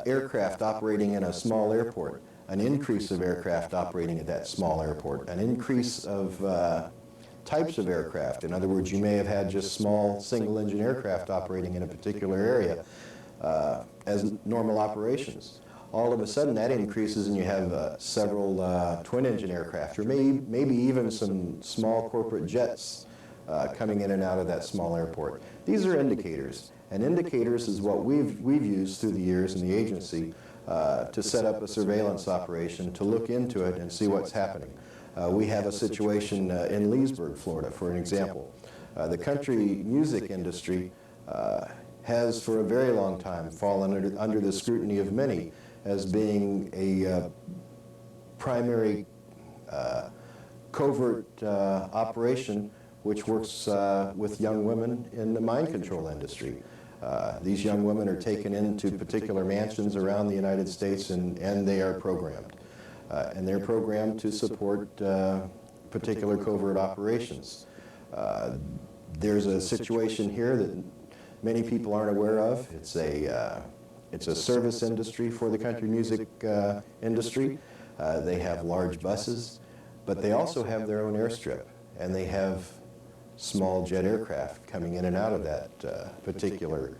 Aircraft operating in a small airport, an increase of aircraft operating at that small airport, an increase of types of aircraft. In other words, you may have had just small single-engine aircraft operating in a particular area as normal operations. All of a sudden that increases and you have several twin-engine aircraft, or maybe even some small corporate jets coming in and out of that small airport. These are indicators, and indicators is what we've used through the years in the agency to set up a surveillance operation to look into it and see what's happening. We have a situation in Leesburg, Florida, for an example. The country music industry has for a very long time fallen under the scrutiny of many as being a primary covert operation which works with young women in the mind control industry. These young women are taken into particular mansions around the United States and they are programmed. And they're programmed to support particular covert operations. There's a situation here that many people aren't aware of. It's a service industry for the country music industry. They have large buses, but they also have their own airstrip, and they have small jet aircraft coming in and out of that particular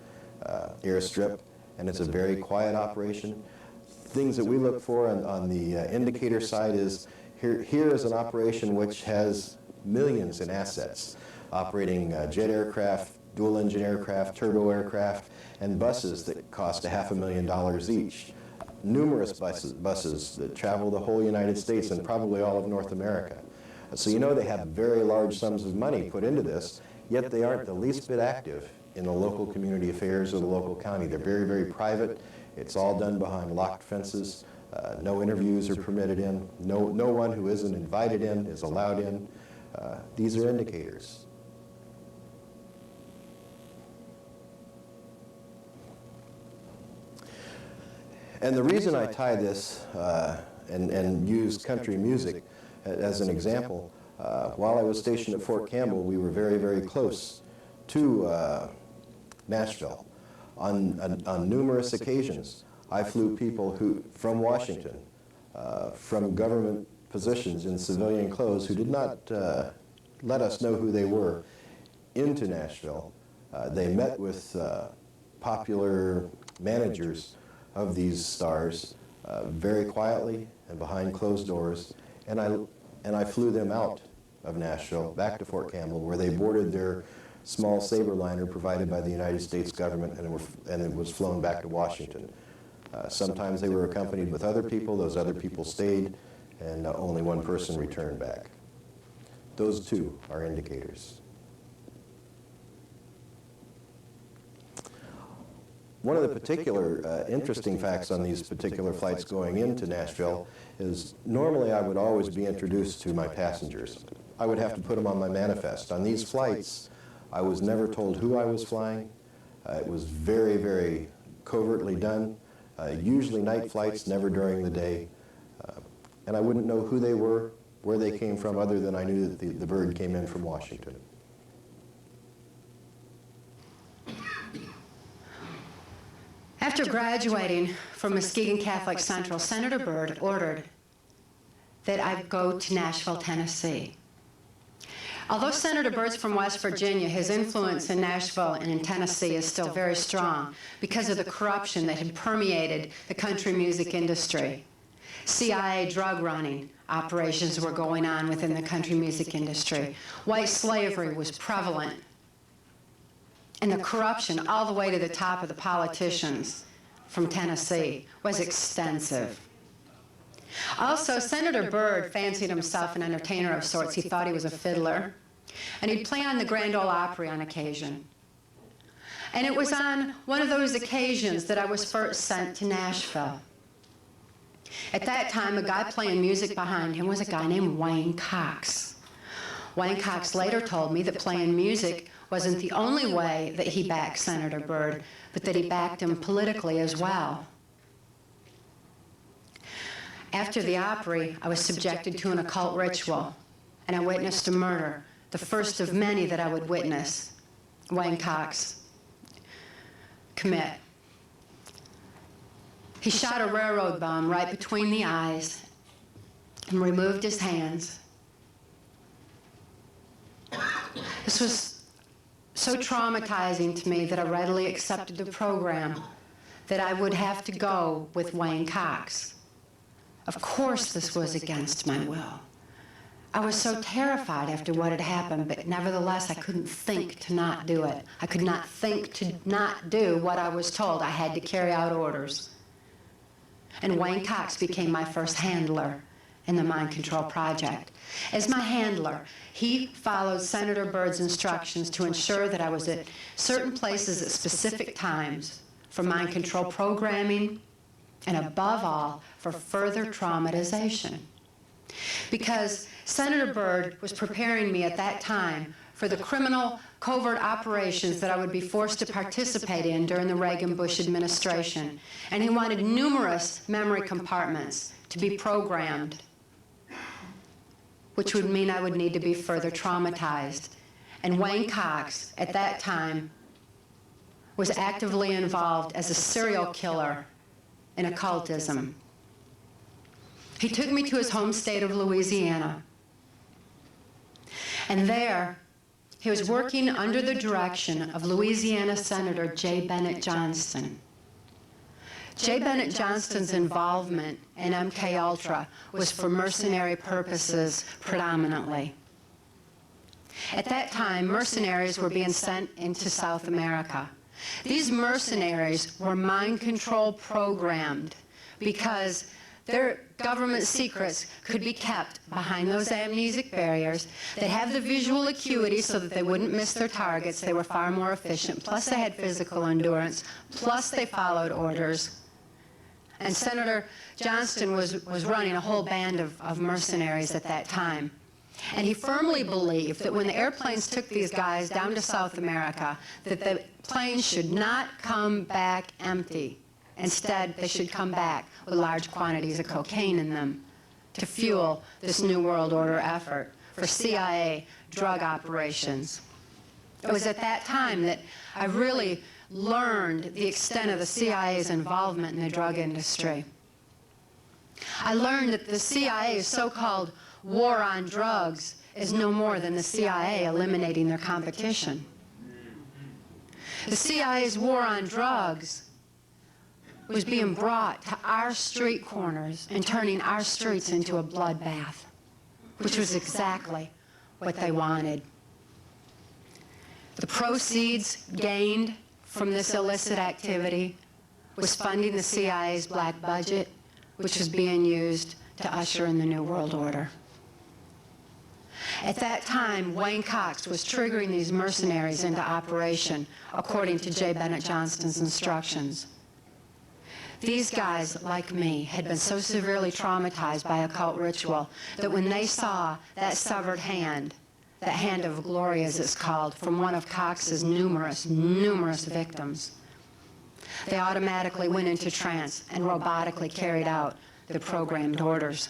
airstrip, and it's a very quiet operation. Things that we look for on the indicator side is here is an operation which has millions in assets, operating jet aircraft, dual-engine aircraft, turbo aircraft, and buses that cost $500,000 each. Numerous buses that travel the whole United States and probably all of North America. So you know they have very large sums of money put into this, yet they aren't the least bit active in the local community affairs or the local county. They're very, very private. It's all done behind locked fences. No interviews are permitted in. No one who isn't invited in is allowed in. These are indicators. And the reason I tie this and use country music as an example, while I was stationed at Fort Campbell, we were very, very close to Nashville. On numerous occasions, I flew people from Washington, from government positions in civilian clothes who did not let us know who they were, into Nashville. They met with popular managers of these stars very quietly and behind closed doors, and I flew them out of Nashville back to Fort Campbell, where they boarded their small Saberliner provided by the United States government, and it was flown back to Washington. Sometimes they were accompanied with other people. Those other people stayed, and only one person returned back. Those two are indicators. One of the particular interesting facts on these particular flights going into Nashville is normally I would always be introduced to my passengers. I would have to put them on my manifest. On these flights, I was never told who I was flying. It was very, very covertly done. Usually night flights, never during the day. And I wouldn't know who they were, where they came from, other than I knew that the bird came in from Washington. After graduating from Muskegon Catholic Central, Senator Byrd ordered that I go to Nashville, Tennessee. Although Senator Byrd's from West Virginia, his influence in Nashville and in Tennessee is still very strong because of the corruption that had permeated the country music industry. CIA drug running operations were going on within the country music industry. White slavery was prevalent. And the corruption all the way to the top of the politicians from Tennessee was extensive. Also, Senator Byrd fancied himself an entertainer of sorts. He thought he was a fiddler. And he'd play on the Grand Ole Opry on occasion. And it was on one of those occasions that I was first sent to Nashville. At that time, a guy playing music behind him was a guy named Wayne Cox. Wayne Cox later told me that playing music wasn't the only way that he backed Senator Byrd, but that he backed him politically as well. After the Opry, I was subjected to an occult ritual, and I witnessed a murder, the first of many that I would witness Wayne Cox commit. He shot a railroad bum right between the eyes and removed his hands. This was so traumatizing to me that I readily accepted the program that I would have to go with Wayne Cox. Of course, this was against my will. I was so terrified after what had happened, but nevertheless, I couldn't think to not do it. I could not think to not do what I was told. I had to carry out orders. And Wayne Cox became my first handler in the Mind Control Project. As my handler, he followed Senator Byrd's instructions to ensure that I was at certain places at specific times for mind control programming, and above all, for further traumatization. Because Senator Byrd was preparing me at that time for the criminal covert operations that I would be forced to participate in during the Reagan-Bush administration, and he wanted numerous memory compartments to be programmed, which would mean I would need to be further traumatized. And Wayne Cox, at that time, was actively involved as a serial killer in occultism. He took me to his home state of Louisiana, and there he was working under the direction of Louisiana Senator J. Bennett Johnston. J. Bennett Johnston's involvement in MKUltra was for mercenary purposes predominantly. At that time, mercenaries were being sent into South America. These mercenaries were mind control programmed because their government secrets could be kept behind those amnesic barriers. They have the visual acuity so that they wouldn't miss their targets. They were far more efficient. Plus they had physical endurance. Plus they followed orders. And Senator Johnston was running a whole band of mercenaries at that time. And he firmly believed that when the airplanes took these guys down to South America, that the planes should not come back empty. Instead, they should come back with large quantities of cocaine in them to fuel this New World Order effort for CIA drug operations. It was at that time that I really learned the extent of the CIA's involvement in the drug industry. I learned that the CIA's so-called war on drugs is no more than the CIA eliminating their competition. The CIA's war on drugs was being brought to our street corners and turning our streets into a bloodbath, which was exactly what they wanted. The proceeds gained from this illicit activity was funding the CIA's black budget, which was being used to usher in the New World Order. At that time, Wayne Cox was triggering these mercenaries into operation according to J. Bennett Johnston's instructions. These guys, like me, had been so severely traumatized by occult ritual that when they saw that severed hand, that hand of glory as it's called, from one of Cox's numerous victims, they automatically went into trance and robotically carried out the programmed orders.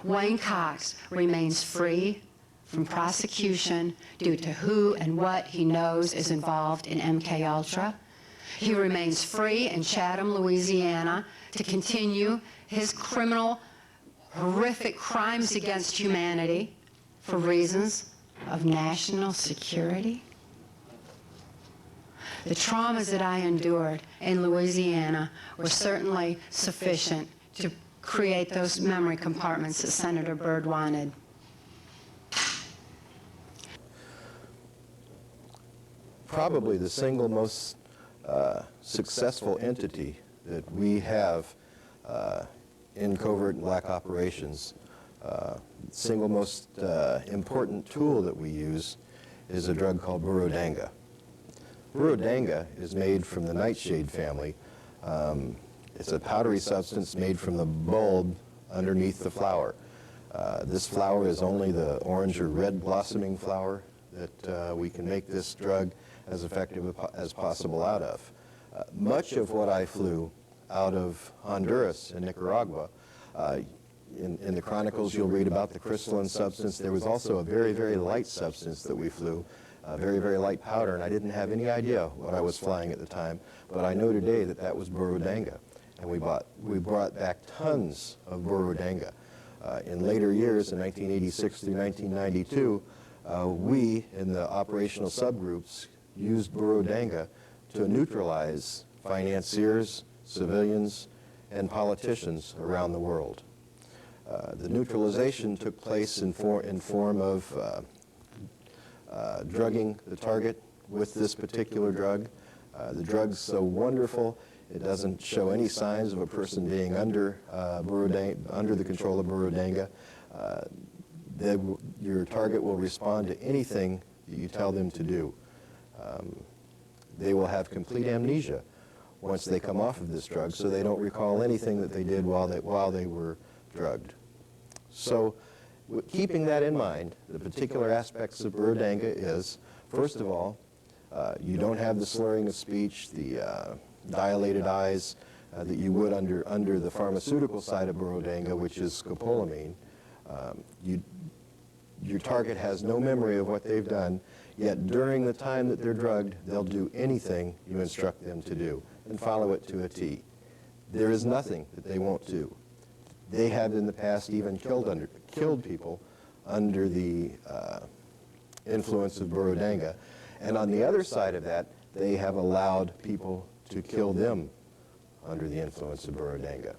Wayne Cox remains free from prosecution due to who and what he knows is involved in MKUltra. He remains free in Chatham, Louisiana, to continue his criminal, horrific crimes against humanity for reasons of national security. The traumas that I endured in Louisiana were certainly sufficient to create those memory compartments that Senator Byrd wanted. Probably the single most successful entity that we have in covert and black operations, single most important tool that we use is a drug called Burrodanga. Burrodanga is made from the nightshade family. It's a powdery substance made from the bulb underneath the flower. This flower is only the orange or red blossoming flower that we can make this drug as effective as possible out of. Much of what I flew out of Honduras and Nicaragua, in the chronicles you'll read about the crystalline substance. There was also a very, very light substance that we flew, a very, very light powder, and I didn't have any idea what I was flying at the time, but I know today that that was Burundanga, and we brought back tons of Burundanga. In later years, in 1986 through 1992, we, in the operational subgroups, used Burundanga to neutralize financiers, civilians, and politicians around the world. The neutralization took place in form of drugging the target with this particular drug. The drug's so wonderful, it doesn't show any signs of a person being under the control of Burundanga. Your target will respond to anything that you tell them to do. They will have complete amnesia once they come off of this drug, so they don't recall anything that they did while they were drugged. So, keeping that in mind, the particular aspects of Burundanga is, first of all, you don't have the slurring of speech, the dilated eyes that you would under the pharmaceutical side of Burundanga, which is scopolamine. Your target has no memory of what they've done, yet during the time that they're drugged, they'll do anything you instruct them to do and follow it to a T. There is nothing that they won't do. They have in the past even killed people under the influence of Burundanga. And on the other side of that, they have allowed people to kill them under the influence of Burundanga.